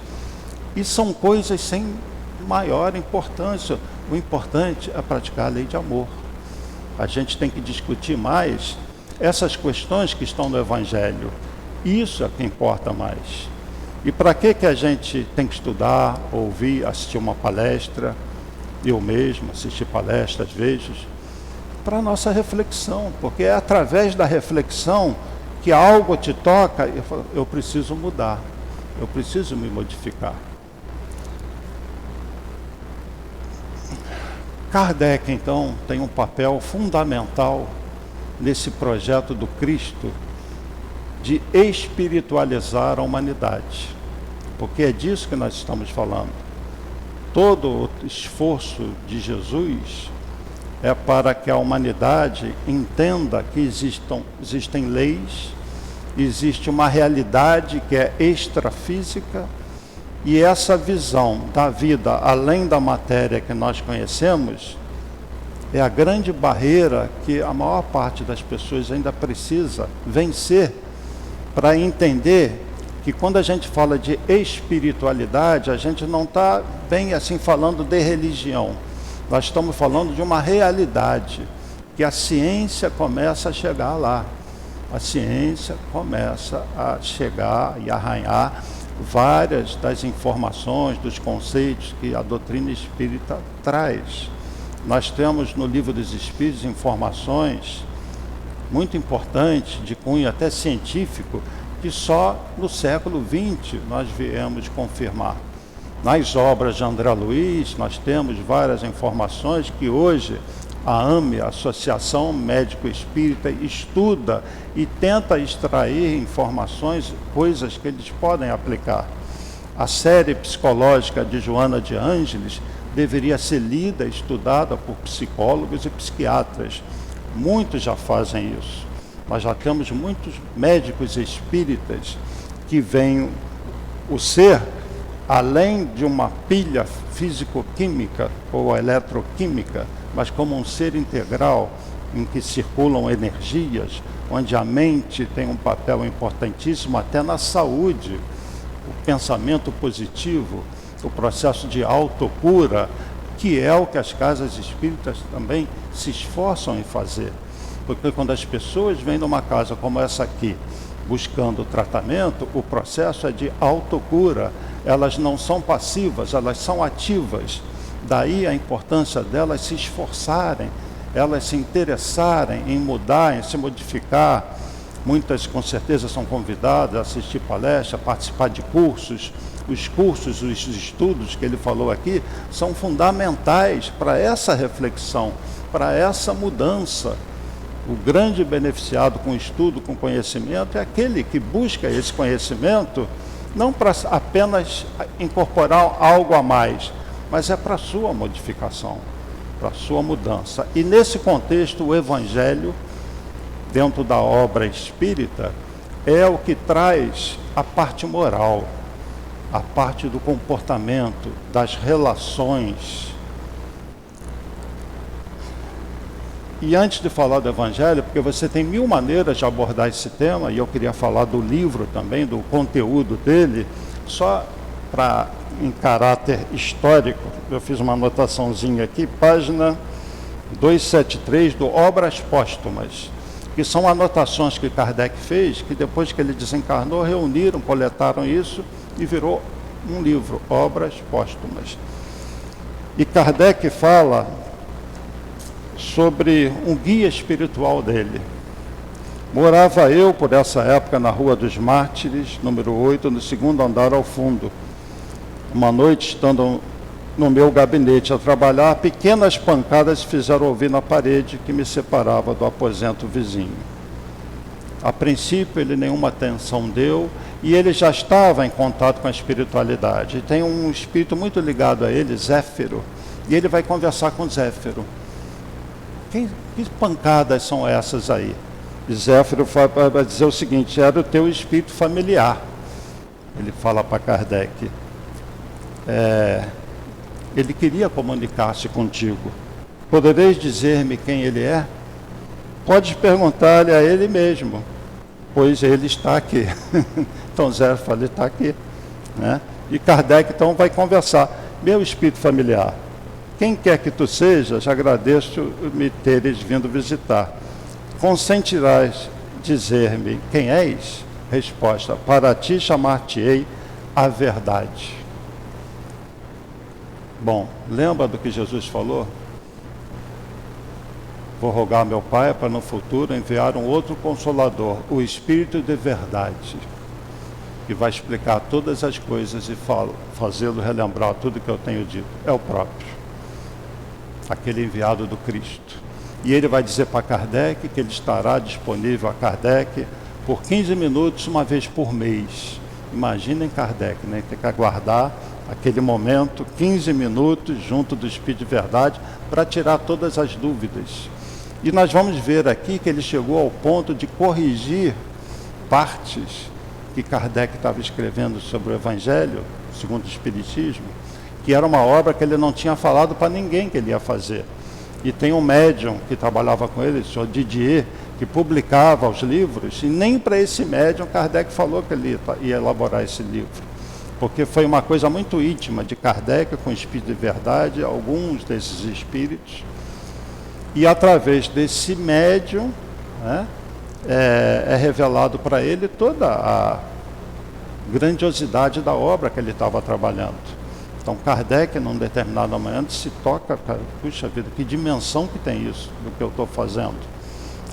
E são coisas sem maior importância. O importante é praticar a lei de amor. A gente tem que discutir mais essas questões que estão no Evangelho. Isso é que importa mais. E para que a gente tem que estudar, ouvir, assistir uma palestra? Eu mesmo assisti palestras às vezes, para a nossa reflexão, porque é através da reflexão que algo te toca e fala, eu preciso mudar, eu preciso me modificar. Kardec, então, tem um papel fundamental nesse projeto do Cristo de espiritualizar a humanidade, porque é disso que nós estamos falando. Todo o esforço de Jesus é para que a humanidade entenda que existem leis, existe uma realidade que é extrafísica, e essa visão da vida além da matéria que nós conhecemos é a grande barreira que a maior parte das pessoas ainda precisa vencer para entender que quando a gente fala de espiritualidade, a gente não está bem assim falando de religião. Nós estamos falando de uma realidade, que a ciência começa a chegar lá. A ciência começa a chegar e arranhar várias das informações, dos conceitos que a doutrina espírita traz. Nós temos no Livro dos Espíritos informações muito importantes, de cunho até científico, que só no século XX nós viemos confirmar. Nas obras de André Luiz, nós temos várias informações que hoje a AME, a Associação Médico Espírita, estuda e tenta extrair informações, coisas que eles podem aplicar. A série psicológica de Joana de Ângeles deveria ser lida e estudada por psicólogos e psiquiatras. Muitos já fazem isso. Nós já temos muitos médicos espíritas que veem o ser, além de uma pilha físico-química ou eletroquímica, mas como um ser integral em que circulam energias, onde a mente tem um papel importantíssimo até na saúde, o pensamento positivo, o processo de autocura, que é o que as casas espíritas também se esforçam em fazer. Porque quando as pessoas vêm numa casa como essa aqui, buscando tratamento, o processo é de autocura. Elas não são passivas, elas são ativas. Daí a importância delas se esforçarem, elas se interessarem em mudar, em se modificar. Muitas, com certeza, são convidadas a assistir palestras, a participar de cursos. Os cursos, os estudos que ele falou aqui, são fundamentais para essa reflexão, para essa mudança. O grande beneficiado com o estudo, com conhecimento, é aquele que busca esse conhecimento, não para apenas incorporar algo a mais, mas é para a sua modificação, para a sua mudança. E nesse contexto, o Evangelho, dentro da obra espírita, é o que traz a parte moral, a parte do comportamento, das relações. E antes de falar do Evangelho, porque você tem 1000 maneiras de abordar esse tema, e eu queria falar do livro também, do conteúdo dele, só para, em caráter histórico, eu fiz uma anotaçãozinha aqui, página 273 do Obras Póstumas, que são anotações que Kardec fez, que depois que ele desencarnou, reuniram, coletaram isso e virou um livro, Obras Póstumas. E Kardec fala sobre um guia espiritual dele. Morava eu, por essa época, na Rua dos Mártires, número 8, no 2º andar ao fundo. Uma noite, estando no meu gabinete a trabalhar, pequenas pancadas fizeram ouvir na parede que me separava do aposento vizinho. A princípio, ele nenhuma atenção deu, e ele já estava em contato com a espiritualidade. Tem um espírito muito ligado a ele, Zéfiro, e ele vai conversar com Zéfiro. Que pancadas são essas aí? E Zéfiro vai dizer o seguinte: era o teu espírito familiar. Ele fala para Kardec. Ele queria comunicar-se contigo. Podereis dizer-me quem ele é? Podes perguntar-lhe a ele mesmo, pois ele está aqui. Então Zéfiro fala, ele está aqui, né? E Kardec então vai conversar. Meu espírito familiar, quem quer que tu sejas, agradeço-me teres vindo visitar. Consentirás dizer-me quem és? Resposta: para ti chamar-te-ei a verdade. Bom, lembra do que Jesus falou? Vou rogar ao meu Pai para no futuro enviar um outro Consolador, o Espírito de Verdade, que vai explicar todas as coisas e fazê-lo relembrar tudo que eu tenho dito. É o próprio, aquele enviado do Cristo. E ele vai dizer para Kardec que ele estará disponível a Kardec por 15 minutos, uma vez por mês. Imaginem Kardec, né? Tem que aguardar aquele momento, 15 minutos, junto do Espírito de Verdade, para tirar todas as dúvidas. E nós vamos ver aqui que ele chegou ao ponto de corrigir partes que Kardec estava escrevendo sobre o Evangelho, segundo o Espiritismo, que era uma obra que ele não tinha falado para ninguém que ele ia fazer. E tem um médium que trabalhava com ele, o senhor Didier, que publicava os livros, e nem para esse médium Kardec falou que ele ia elaborar esse livro, porque foi uma coisa muito íntima de Kardec com o Espírito de Verdade, alguns desses espíritos, e através desse médium, né, é revelado para ele toda a grandiosidade da obra que ele estava trabalhando. Então Kardec, num determinado momento, se toca, puxa vida, que dimensão que tem isso, do que eu estou fazendo.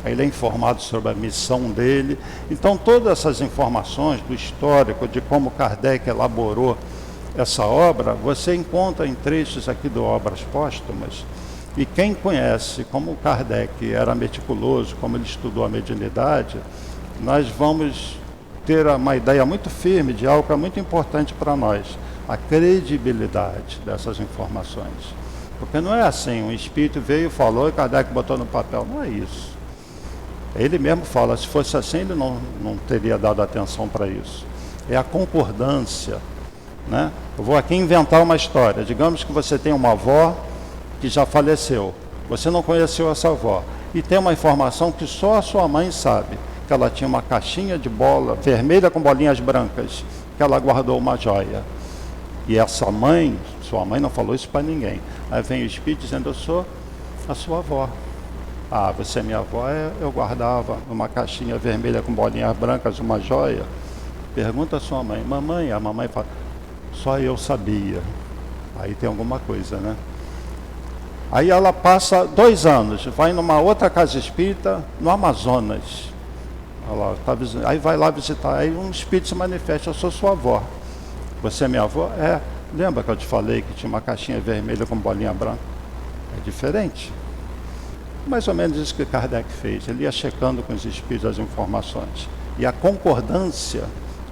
Aí ele é informado sobre a missão dele. Então todas essas informações do histórico, de como Kardec elaborou essa obra, você encontra em trechos aqui do Obras Póstumas, e quem conhece como Kardec era meticuloso, como ele estudou a mediunidade, nós vamos ter uma ideia muito firme de algo que é muito importante para nós, a credibilidade dessas informações. Porque não é assim, um espírito veio, falou e Kardec botou no papel, não é isso. Ele mesmo fala, se fosse assim ele não teria dado atenção para isso. É a concordância, né? Eu vou aqui inventar uma história. Digamos que você tem uma avó que já faleceu. Você não conheceu essa avó. E tem uma informação que só a sua mãe sabe. Que ela tinha uma caixinha de bola vermelha com bolinhas brancas. Que ela guardou uma joia. E essa mãe, sua mãe não falou isso para ninguém. Aí vem o espírito dizendo, eu sou a sua avó. Ah, você é minha avó? Eu guardava uma caixinha vermelha com bolinhas brancas, uma joia. Pergunta a sua mãe. Mamãe, a mamãe fala, só eu sabia. Aí tem alguma coisa, né? Aí ela passa 2 anos, vai numa outra casa espírita no Amazonas. Aí vai lá visitar, aí um espírito se manifesta, eu sou sua avó. Você é minha avó? É. Lembra que eu te falei que tinha uma caixinha vermelha com bolinha branca? É diferente. Mais ou menos isso que Kardec fez. Ele ia checando com os espíritos as informações. E a concordância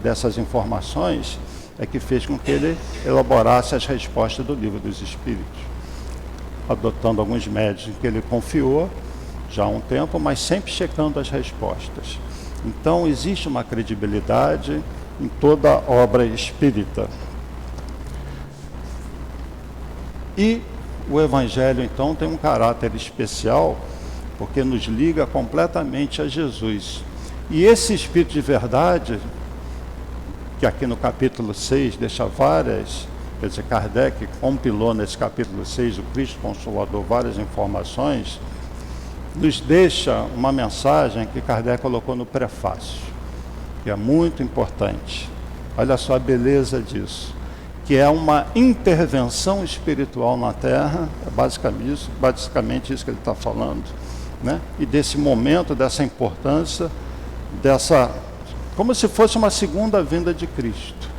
dessas informações é que fez com que ele elaborasse as respostas do Livro dos Espíritos, adotando alguns médios que ele confiou já há um tempo, mas sempre checando as respostas. Então, existe uma credibilidade em toda obra espírita. E o Evangelho, então, tem um caráter especial, porque nos liga completamente a Jesus. E esse Espírito de verdade, que aqui no capítulo 6 deixa várias, quer dizer, Kardec compilou nesse capítulo 6, o Cristo Consolador, várias informações, nos deixa uma mensagem que Kardec colocou no prefácio, que é muito importante. Olha só a beleza disso, que é uma intervenção espiritual na Terra, é basicamente isso que ele está falando, né? E desse momento, dessa importância, como se fosse uma segunda vinda de Cristo.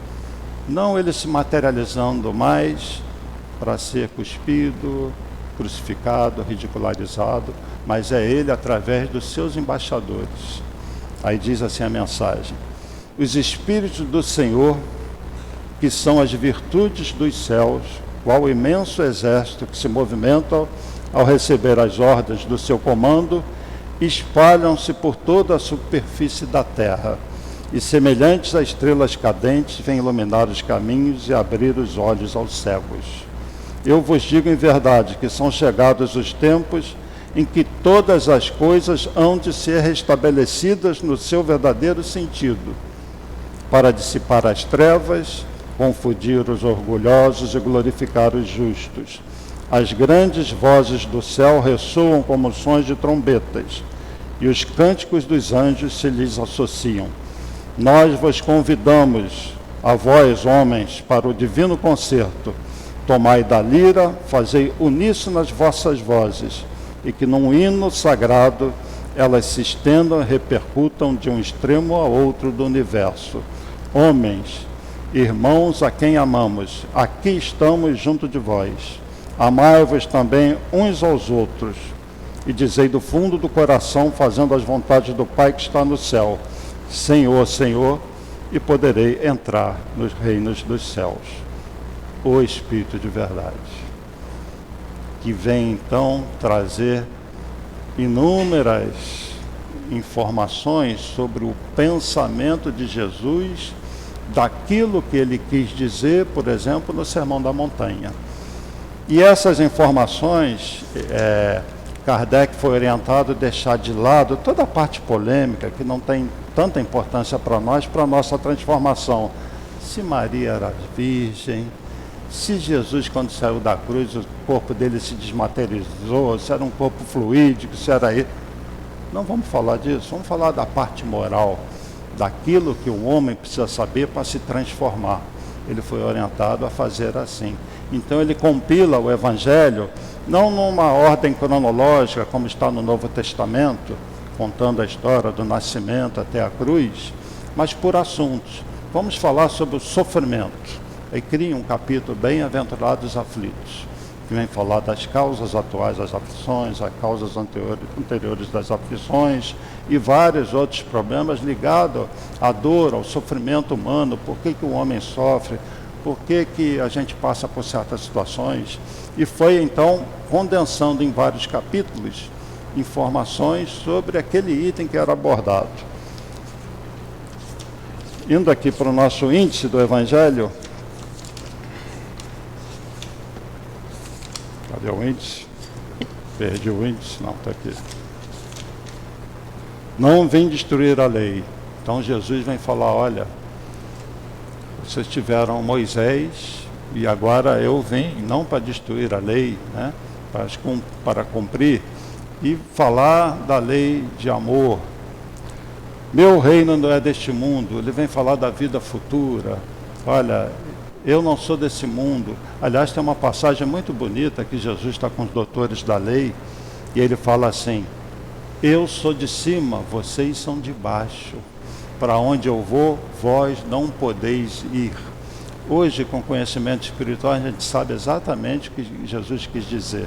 Não ele se materializando mais para ser cuspido, crucificado, ridicularizado, mas é ele através dos seus embaixadores. Aí diz assim a mensagem: os Espíritos do Senhor, que são as virtudes dos céus, qual imenso exército que se movimenta ao receber as ordens do seu comando, espalham-se por toda a superfície da terra, e semelhantes a estrelas cadentes, vêm iluminar os caminhos e abrir os olhos aos cegos. Eu vos digo em verdade que são chegados os tempos em que todas as coisas hão de ser restabelecidas no seu verdadeiro sentido, para dissipar as trevas, confundir os orgulhosos e glorificar os justos. As grandes vozes do céu ressoam como sons de trombetas, e os cânticos dos anjos se lhes associam. Nós vos convidamos, a vós, homens, para o divino concerto. Tomai da lira, fazei uníssonas vossas vozes, e que num hino sagrado elas se estendam e repercutam de um extremo a outro do universo. Homens, irmãos a quem amamos, aqui estamos junto de vós. Amai-vos também uns aos outros, e dizei do fundo do coração, fazendo as vontades do Pai que está no céu: Senhor, Senhor, e poderei entrar nos reinos dos céus. O Espírito de verdade, que vem então trazer inúmeras informações sobre o pensamento de Jesus, daquilo que ele quis dizer, por exemplo, no Sermão da Montanha. E essas informações, Kardec foi orientado a deixar de lado toda a parte polêmica, que não tem tanta importância para nós, para a nossa transformação. Se Maria era virgem, se Jesus, quando saiu da cruz, o corpo dele se desmaterializou, se era um corpo fluídico, se era ele. Não vamos falar disso, vamos falar da parte moral, daquilo que o homem precisa saber para se transformar. Ele foi orientado a fazer assim. Então ele compila o Evangelho, não numa ordem cronológica, como está no Novo Testamento, contando a história do nascimento até a cruz, mas por assuntos. Vamos falar sobre o sofrimento. Aí cria um capítulo Bem-aventurados aflitos, que vem falar das causas atuais das aflições, as causas anteriores das aflições e vários outros problemas ligados à dor, ao sofrimento humano, por que o homem sofre, por que a gente passa por certas situações. E foi então condensando em vários capítulos informações sobre aquele item que era abordado. Indo aqui para o nosso índice do Evangelho, cadê o índice? Perdi o índice, não, está aqui. Não vem destruir a lei. Então Jesus vem falar, olha, vocês tiveram Moisés e agora eu vim, não para destruir a lei, né, para cumprir, e falar da lei de amor. Meu reino não é deste mundo. Ele vem falar da vida futura. Olha, eu não sou desse mundo. Aliás, tem uma passagem muito bonita que Jesus está com os doutores da lei e ele fala assim: eu sou de cima, vocês são de baixo. Para onde eu vou, vós não podeis ir. Hoje, com conhecimento espiritual, a gente sabe exatamente o que Jesus quis dizer.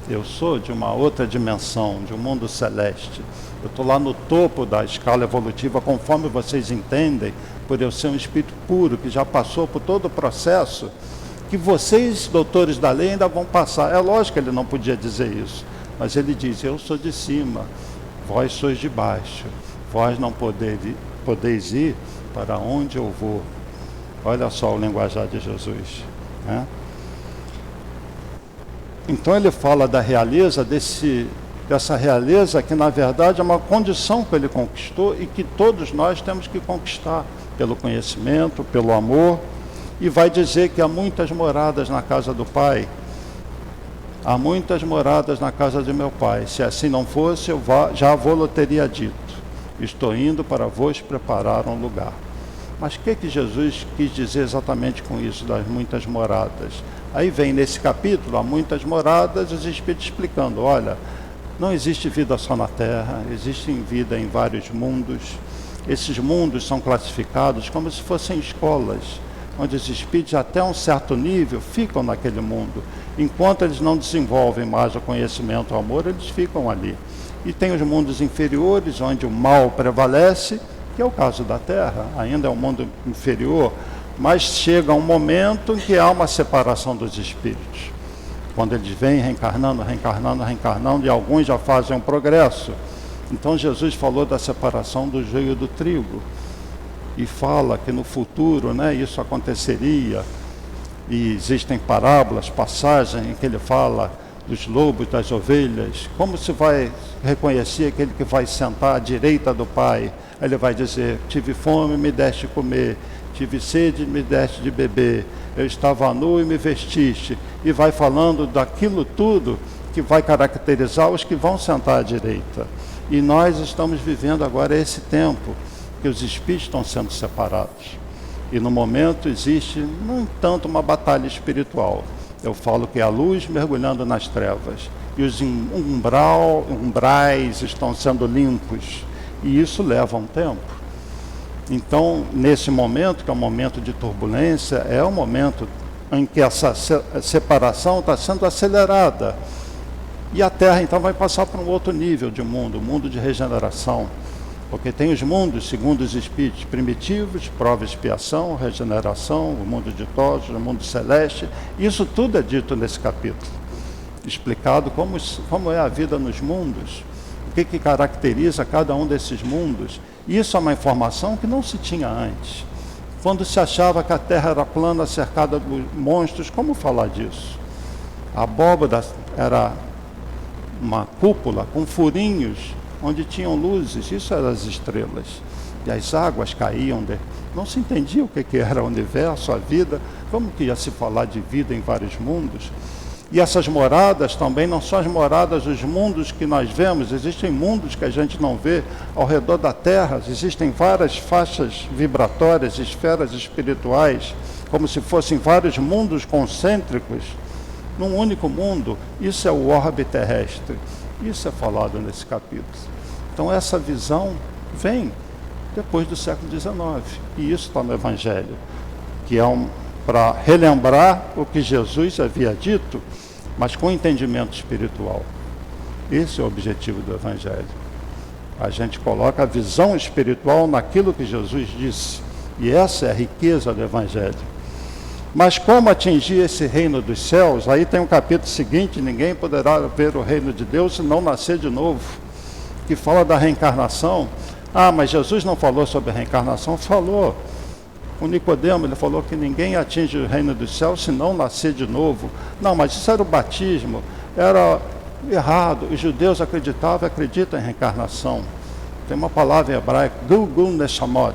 Eu sou de uma outra dimensão, de um mundo celeste. Eu estou lá no topo da escala evolutiva, conforme vocês entendem, por eu ser um espírito puro, que já passou por todo o processo, que vocês, doutores da lei, ainda vão passar. É lógico que ele não podia dizer isso, mas ele diz, eu sou de cima, vós sois de baixo, vós não podeis ir para onde eu vou. Olha só o linguajar de Jesus, né? Então ele fala da realeza, dessa realeza que na verdade é uma condição que ele conquistou e que todos nós temos que conquistar pelo conhecimento, pelo amor, e vai dizer que há muitas moradas na casa do Pai. Há muitas moradas na casa de meu Pai. Se assim não fosse, eu já vou-lo teria dito. Estou indo para vos preparar um lugar. Mas o que Jesus quis dizer exatamente com isso, das muitas moradas? Aí vem nesse capítulo, há muitas moradas, os Espíritos explicando, olha, não existe vida só na Terra, existe vida em vários mundos. Esses mundos são classificados como se fossem escolas, onde os Espíritos até um certo nível ficam naquele mundo. Enquanto eles não desenvolvem mais o conhecimento, o amor, eles ficam ali. E tem os mundos inferiores, onde o mal prevalece, que é o caso da Terra, ainda é um mundo inferior, mas chega um momento em que há uma separação dos espíritos. Quando eles vêm reencarnando, e alguns já fazem um progresso. Então Jesus falou da separação do joio do trigo, e fala que no futuro, né, isso aconteceria, e existem parábolas, passagens em que ele fala dos lobos, das ovelhas, como se vai reconhecer aquele que vai sentar à direita do Pai. Ele vai dizer, tive fome, me deste comer, tive sede, me deste de beber, eu estava nu e me vestiste, e vai falando daquilo tudo que vai caracterizar os que vão sentar à direita. E nós estamos vivendo agora esse tempo que os espíritos estão sendo separados. E no momento existe, não tanto uma batalha espiritual, eu falo que é a luz mergulhando nas trevas, e os umbrais estão sendo limpos, e isso leva um tempo. Então, nesse momento, que é um momento de turbulência, é um momento em que essa separação está sendo acelerada. E a Terra, então, vai passar para um outro nível de mundo, o mundo de regeneração. Porque tem os mundos, segundo os espíritos primitivos, prova e expiação, regeneração, o mundo de Tosos, o mundo celeste. Isso tudo é dito nesse capítulo. Explicado como é a vida nos mundos, o que caracteriza cada um desses mundos. Isso é uma informação que não se tinha antes. Quando se achava que a Terra era plana, cercada de monstros, como falar disso? A abóbada era uma cúpula com furinhos, onde tinham luzes, isso eram as estrelas. E as águas caíam, não se entendia o que era o universo, a vida, como que ia se falar de vida em vários mundos? E essas moradas também não são as moradas dos mundos que nós vemos, existem mundos que a gente não vê ao redor da Terra, existem várias faixas vibratórias, esferas espirituais, como se fossem vários mundos concêntricos, num único mundo. Isso é o orbe terrestre, isso é falado nesse capítulo. Então essa visão vem depois do século XIX, e isso está no Evangelho, que é para relembrar o que Jesus havia dito, mas com entendimento espiritual. Esse é o objetivo do Evangelho. A gente coloca a visão espiritual naquilo que Jesus disse. E essa é a riqueza do Evangelho. Mas como atingir esse reino dos céus? Aí tem um capítulo seguinte: ninguém poderá ver o reino de Deus se não nascer de novo, que fala da reencarnação. Ah, mas Jesus não falou sobre a reencarnação? Falou. O Nicodemo, ele falou que ninguém atinge o reino dos céus se não nascer de novo. Não, mas isso era o batismo, era errado. Os judeus acreditam em reencarnação. Tem uma palavra em hebraico, Gilgul Neshamot,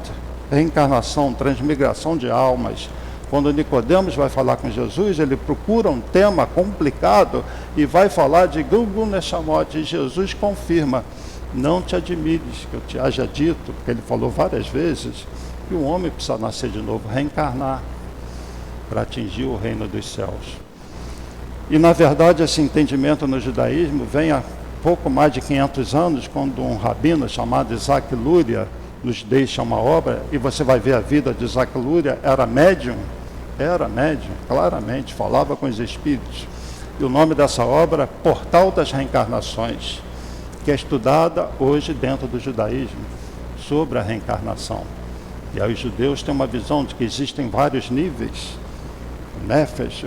reencarnação, transmigração de almas. Quando Nicodemos vai falar com Jesus, ele procura um tema complicado e vai falar de Gilgul Neshamot, e Jesus confirma: não te admires que eu te haja dito, porque ele falou várias vezes, que o homem precisa nascer de novo, reencarnar, para atingir o reino dos céus. E na verdade esse entendimento no judaísmo vem há pouco mais de 500 anos, quando um rabino chamado Isaac Luria nos deixa uma obra, e você vai ver a vida de Isaac Luria. Era médium, claramente, falava com os espíritos. E o nome dessa obra é Portal das Reencarnações, que é estudada hoje dentro do judaísmo, sobre a reencarnação. E aí os judeus têm uma visão de que existem vários níveis, Nefesh,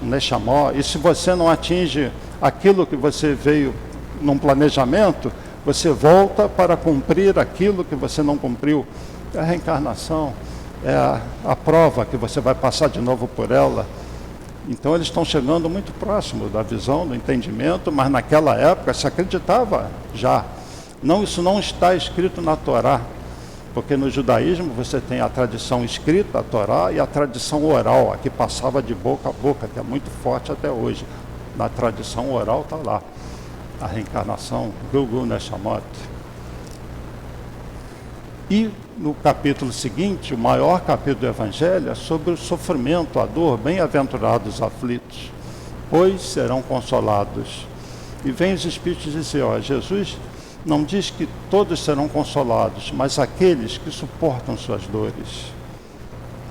Neshamó, e se você não atinge aquilo que você veio num planejamento, você volta para cumprir aquilo que você não cumpriu. A reencarnação é a prova que você vai passar de novo por ela. Então eles estão chegando muito próximo da visão, do entendimento, mas naquela época se acreditava já. Não, isso não está escrito na Torá, porque no judaísmo você tem a tradição escrita, a Torá, e a tradição oral, a que passava de boca a boca, que é muito forte até hoje. Na tradição oral está lá a reencarnação, Gilgul Neshamot. E no capítulo seguinte, o maior capítulo do Evangelho, é sobre o sofrimento, a dor. Bem-aventurados os aflitos, pois serão consolados. E vem os Espíritos dizer: ó, Jesus não diz que todos serão consolados, mas aqueles que suportam suas dores,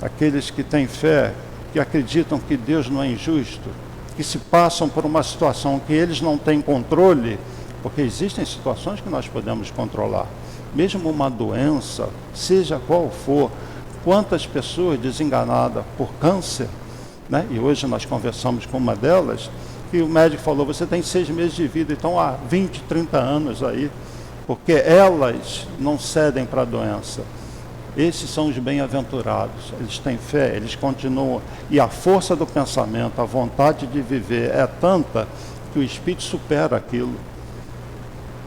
aqueles que têm fé, que acreditam que Deus não é injusto, que se passam por uma situação que eles não têm controle, porque existem situações que nós podemos controlar, mesmo uma doença, seja qual for. Quantas pessoas desenganadas por câncer, né? E hoje nós conversamos com uma delas, que o médico falou: você tem 6 meses de vida, então há 20, 30 anos aí, porque elas não cedem para a doença. Esses são os bem-aventurados, eles têm fé, eles continuam, e a força do pensamento, a vontade de viver é tanta que o espírito supera aquilo.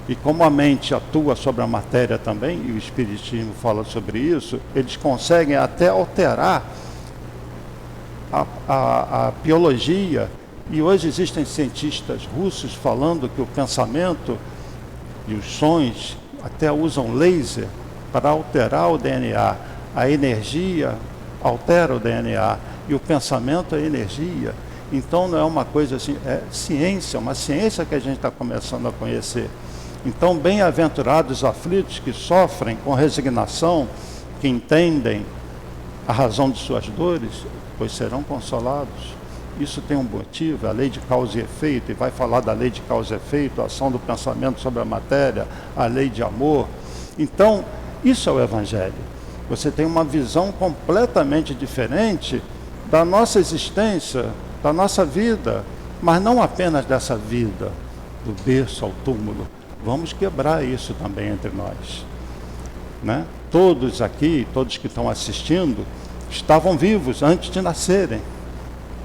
E como a mente atua sobre a matéria também, e o espiritismo fala sobre isso, eles conseguem até alterar a biologia. E hoje existem cientistas russos falando que o pensamento e os sons até usam laser para alterar o DNA. A energia altera o DNA e o pensamento é energia. Então não é uma coisa assim, é ciência, uma ciência que a gente está começando a conhecer. Então, bem-aventurados os aflitos, que sofrem com resignação, que entendem a razão de suas dores, pois serão consolados. Isso tem um motivo, a lei de causa e efeito, e vai falar da lei de causa e efeito, a ação do pensamento sobre a matéria, a lei de amor. Então, isso é o Evangelho. Você tem uma visão completamente diferente da nossa existência, da nossa vida, mas não apenas dessa vida, do berço ao túmulo. Vamos quebrar isso também entre nós, né? Todos aqui, todos que estão assistindo, estavam vivos antes de nascerem.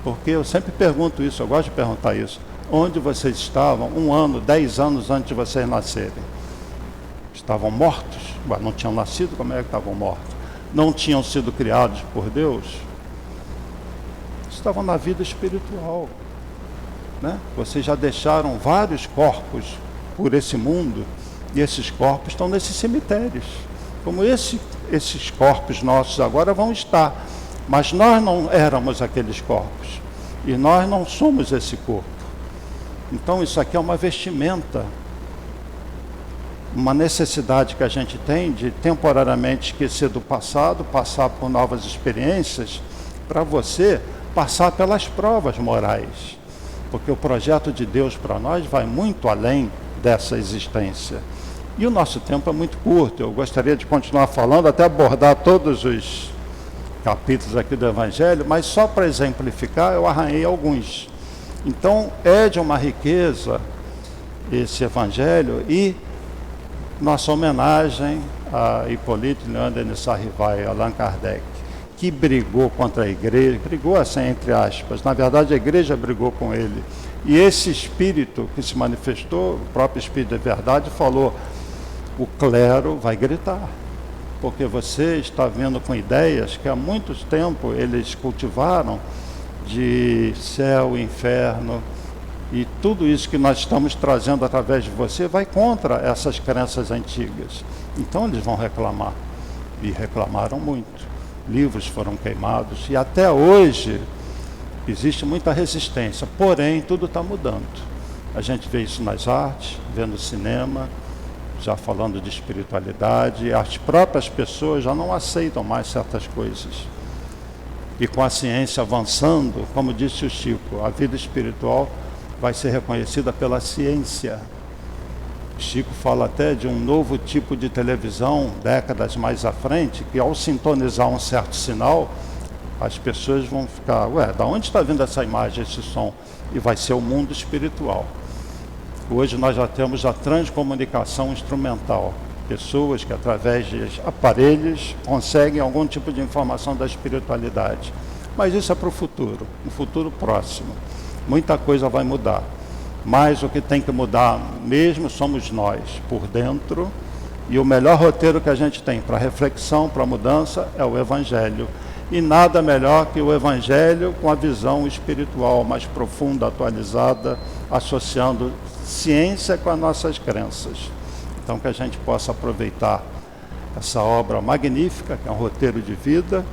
Porque eu sempre pergunto isso, eu gosto de perguntar isso. Onde vocês estavam 1 ano, 10 anos antes de vocês nascerem? Estavam mortos? Ué, não tinham nascido, como é que estavam mortos? Não tinham sido criados por Deus? Estavam na vida espiritual, né? Vocês já deixaram vários corpos por esse mundo, e esses corpos estão nesses cemitérios. Como esses corpos nossos agora vão estar. Mas nós não éramos aqueles corpos. E nós não somos esse corpo. Então isso aqui é uma vestimenta. Uma necessidade que a gente tem de temporariamente esquecer do passado, passar por novas experiências para você passar pelas provas morais. Porque o projeto de Deus para nós vai muito além dessa existência. E o nosso tempo é muito curto. Eu gostaria de continuar falando, até abordar todos os capítulos aqui do Evangelho, mas só para exemplificar, eu arranhei alguns. Então, é de uma riqueza esse Evangelho e nossa homenagem a Hippolyte Leon-Denis Arrivai, Allan Kardec, que brigou contra a igreja, brigou assim entre aspas, na verdade a igreja brigou com ele. E esse espírito que se manifestou, o próprio Espírito da Verdade, falou: o clero vai gritar, porque você está vendo com ideias que há muito tempo eles cultivaram, de céu, inferno, e tudo isso que nós estamos trazendo através de você vai contra essas crenças antigas. Então eles vão reclamar, e reclamaram muito. Livros foram queimados, e até hoje existe muita resistência, porém tudo está mudando. A gente vê isso nas artes, vê no cinema, já falando de espiritualidade, as próprias pessoas já não aceitam mais certas coisas. E com a ciência avançando, como disse o Chico, a vida espiritual vai ser reconhecida pela ciência. O Chico fala até de um novo tipo de televisão, décadas mais à frente, que ao sintonizar um certo sinal, as pessoas vão ficar: ué, da onde está vindo essa imagem, esse som? E vai ser o mundo espiritual. Hoje nós já temos a transcomunicação instrumental. Pessoas que através de aparelhos conseguem algum tipo de informação da espiritualidade. Mas isso é para o futuro, um futuro próximo. Muita coisa vai mudar. Mas o que tem que mudar mesmo somos nós, por dentro. E o melhor roteiro que a gente tem para reflexão, para mudança, é o Evangelho. E nada melhor que o Evangelho com a visão espiritual mais profunda, atualizada, associando ciência com as nossas crenças. Então que a gente possa aproveitar essa obra magnífica, que é um roteiro de vida,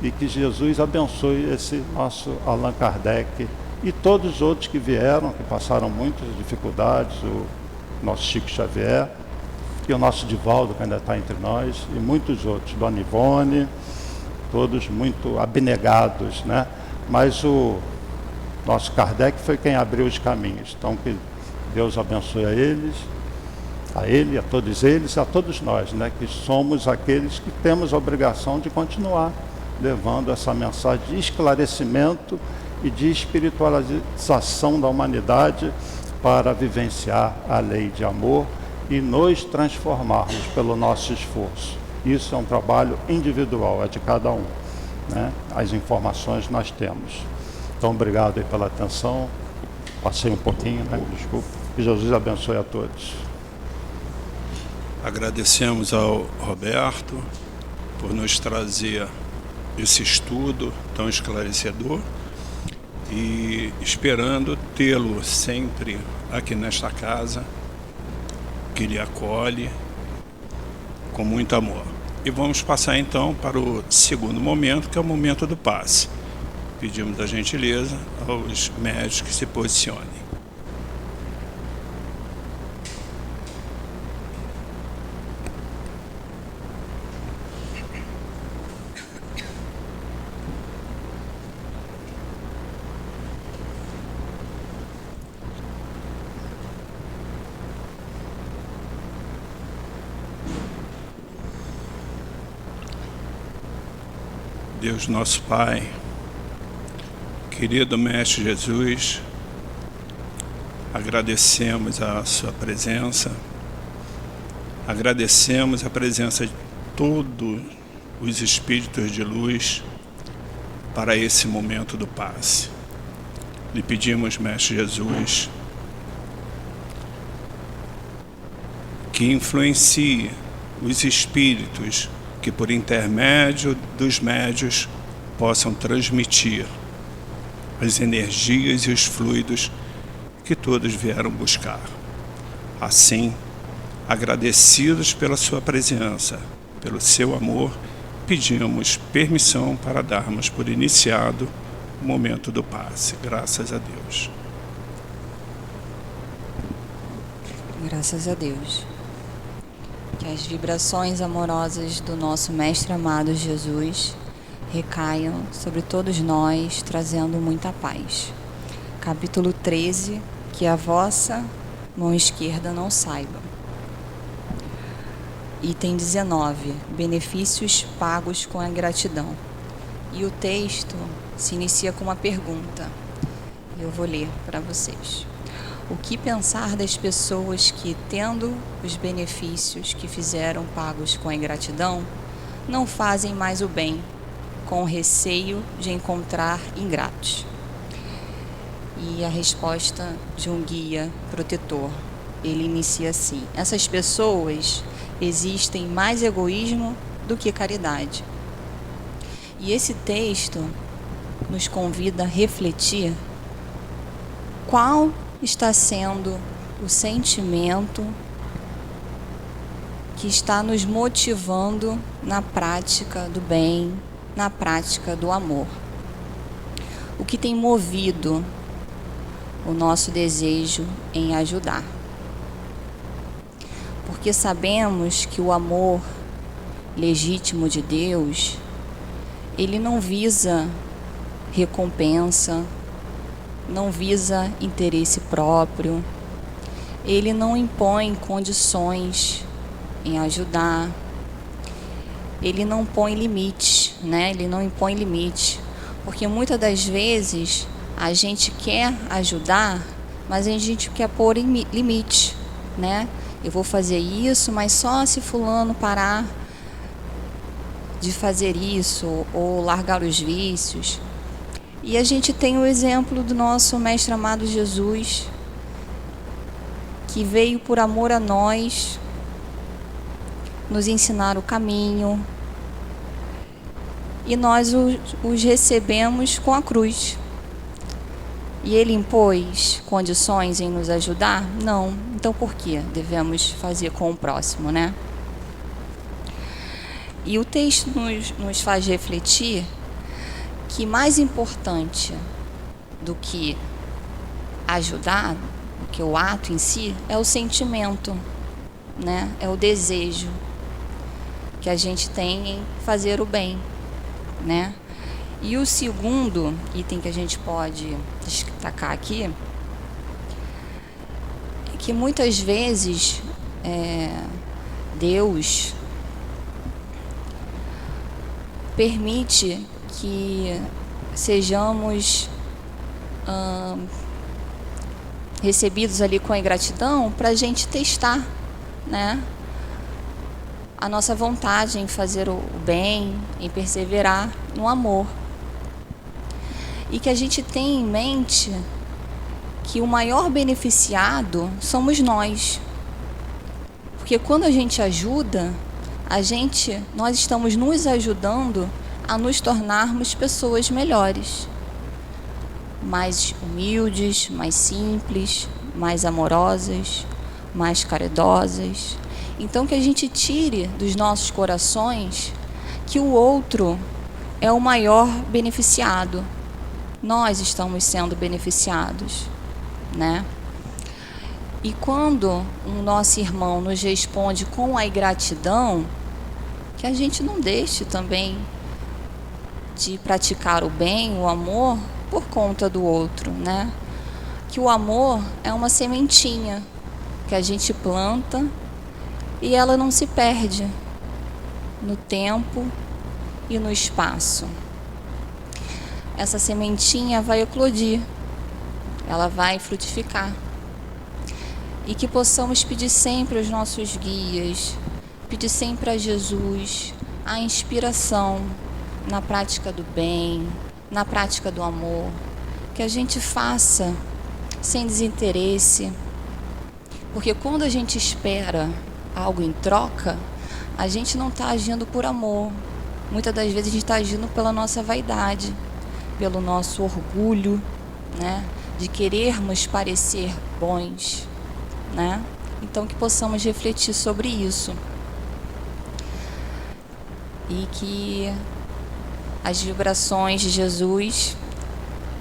e que Jesus abençoe esse nosso Allan Kardec e todos os outros que vieram, que passaram muitas dificuldades, o nosso Chico Xavier, e o nosso Divaldo, que ainda está entre nós, e muitos outros, Dona Ivone, todos muito abnegados, né? Mas o nosso Kardec foi quem abriu os caminhos. Então que Deus abençoe a eles, a ele, a todos eles, a todos nós, né? Que somos aqueles que temos a obrigação de continuar levando essa mensagem de esclarecimento e de espiritualização da humanidade para vivenciar a lei de amor e nos transformarmos pelo nosso esforço. Isso é um trabalho individual, é de cada um, né? As informações nós temos. Então, obrigado aí pela atenção. Passei um pouquinho, né? Desculpa. Que Jesus abençoe a todos. Agradecemos ao Roberto por nos trazer esse estudo tão esclarecedor e esperando tê-lo sempre aqui nesta casa, que lhe acolhe com muito amor. E vamos passar então para o segundo momento, que é o momento do passe. Pedimos a gentileza aos médicos que se posicionem. Deus nosso Pai, querido Mestre Jesus, agradecemos a sua presença, agradecemos a presença de todos os espíritos de luz para esse momento do passe. Lhe pedimos, Mestre Jesus, que influencie os espíritos que por intermédio dos médios possam transmitir as energias e os fluidos que todos vieram buscar. Assim, agradecidos pela sua presença, pelo seu amor, pedimos permissão para darmos por iniciado o momento do passe. Graças a Deus. Graças a Deus. Que as vibrações amorosas do nosso Mestre amado Jesus recaiam sobre todos nós, trazendo muita paz. Capítulo 13, que a vossa mão esquerda não saiba. Item 19, benefícios pagos com a gratidão. E o texto se inicia com uma pergunta. Eu vou ler para vocês. O que pensar das pessoas que, tendo os benefícios que fizeram pagos com a ingratidão, não fazem mais o bem, com receio de encontrar ingratos? E a resposta de um guia protetor, ele inicia assim: essas pessoas existem mais egoísmo do que caridade. E esse texto nos convida a refletir qual está sendo o sentimento que está nos motivando na prática do bem, na prática do amor. O que tem movido o nosso desejo em ajudar. Porque sabemos que o amor legítimo de Deus, ele não visa recompensa, não visa interesse próprio, ele não impõe condições em ajudar, ele não põe limites, né? Ele não impõe limite, porque muitas das vezes a gente quer ajudar, mas a gente quer pôr limite, né? Eu vou fazer isso, mas só se fulano parar de fazer isso ou largar os vícios. E a gente tem o exemplo do nosso Mestre amado Jesus, que veio por amor a nós, nos ensinar o caminho, e nós os recebemos com a cruz. E ele impôs condições em nos ajudar? Não. Então por que devemos fazer com o próximo, né? E o texto nos faz refletir que mais importante do que ajudar, do que o ato em si, é o sentimento, né? É o desejo que a gente tem em fazer o bem, né? E o segundo item que a gente pode destacar aqui é que muitas vezes Deus permite que sejamos recebidos ali com a ingratidão para a gente testar, né? A nossa vontade em fazer o bem, em perseverar no amor. E que a gente tenha em mente que o maior beneficiado somos nós. Porque quando a gente ajuda, nós estamos nos ajudando a nos tornarmos pessoas melhores, mais humildes, mais simples, mais amorosas, mais caridosas. Então que a gente tire dos nossos corações que o outro é o maior beneficiado. Nós estamos sendo beneficiados, né? E quando o nosso irmão nos responde com a ingratidão, que a gente não deixe também de praticar o bem, o amor, por conta do outro, né? Que o amor é uma sementinha que a gente planta e ela não se perde no tempo e no espaço. Essa sementinha vai eclodir, ela vai frutificar. E que possamos pedir sempre aos nossos guias, pedir sempre a Jesus a inspiração na prática do bem, na prática do amor, que a gente faça sem desinteresse, porque quando a gente espera algo em troca, a gente não está agindo por amor. Muitas das vezes a gente está agindo pela nossa vaidade, pelo nosso orgulho, né, de querermos parecer bons, né? Então que possamos refletir sobre isso e que as vibrações de Jesus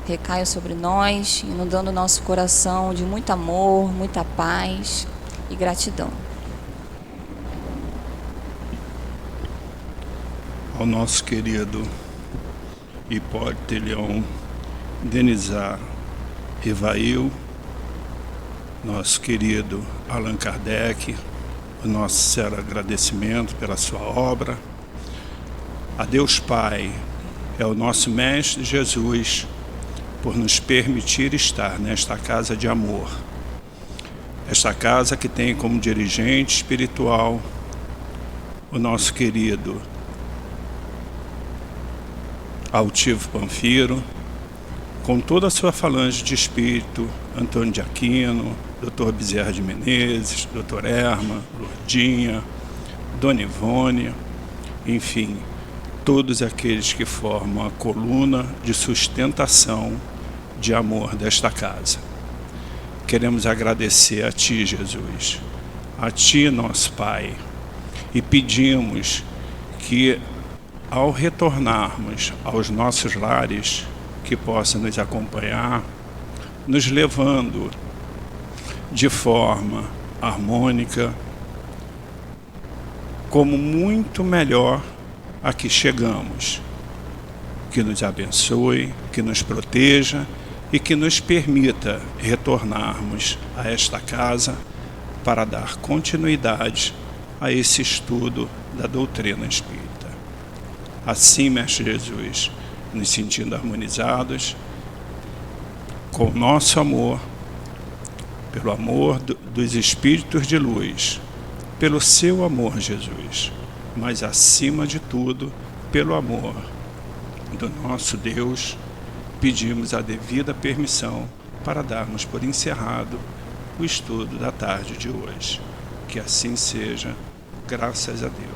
recaiam sobre nós, inundando o nosso coração de muito amor, muita paz e gratidão. Ao nosso querido Hipólito Leão, Denizar Rivail, nosso querido Allan Kardec, o nosso sincero agradecimento pela sua obra. A Deus Pai, é o nosso Mestre Jesus, por nos permitir estar nesta casa de amor. Esta casa que tem como dirigente espiritual o nosso querido Altivo Panfiro, com toda a sua falange de espírito, Antônio de Aquino, Dr. Bezerra de Menezes, Dr. Erma, Lourdinha, Dona Ivone, enfim, todos aqueles que formam a coluna de sustentação de amor desta casa. Queremos agradecer a Ti, Jesus, a Ti, nosso Pai, e pedimos que, ao retornarmos aos nossos lares, que possa nos acompanhar, nos levando de forma harmônica, como muito melhor a que chegamos. Que nos abençoe, que nos proteja e que nos permita retornarmos a esta casa para dar continuidade a esse estudo da doutrina espírita. Assim, Mestre Jesus, nos sentindo harmonizados com o nosso amor, pelo amor dos espíritos de luz, pelo seu amor, Jesus, mas acima de tudo, pelo amor do nosso Deus, pedimos a devida permissão para darmos por encerrado o estudo da tarde de hoje. Que assim seja, graças a Deus.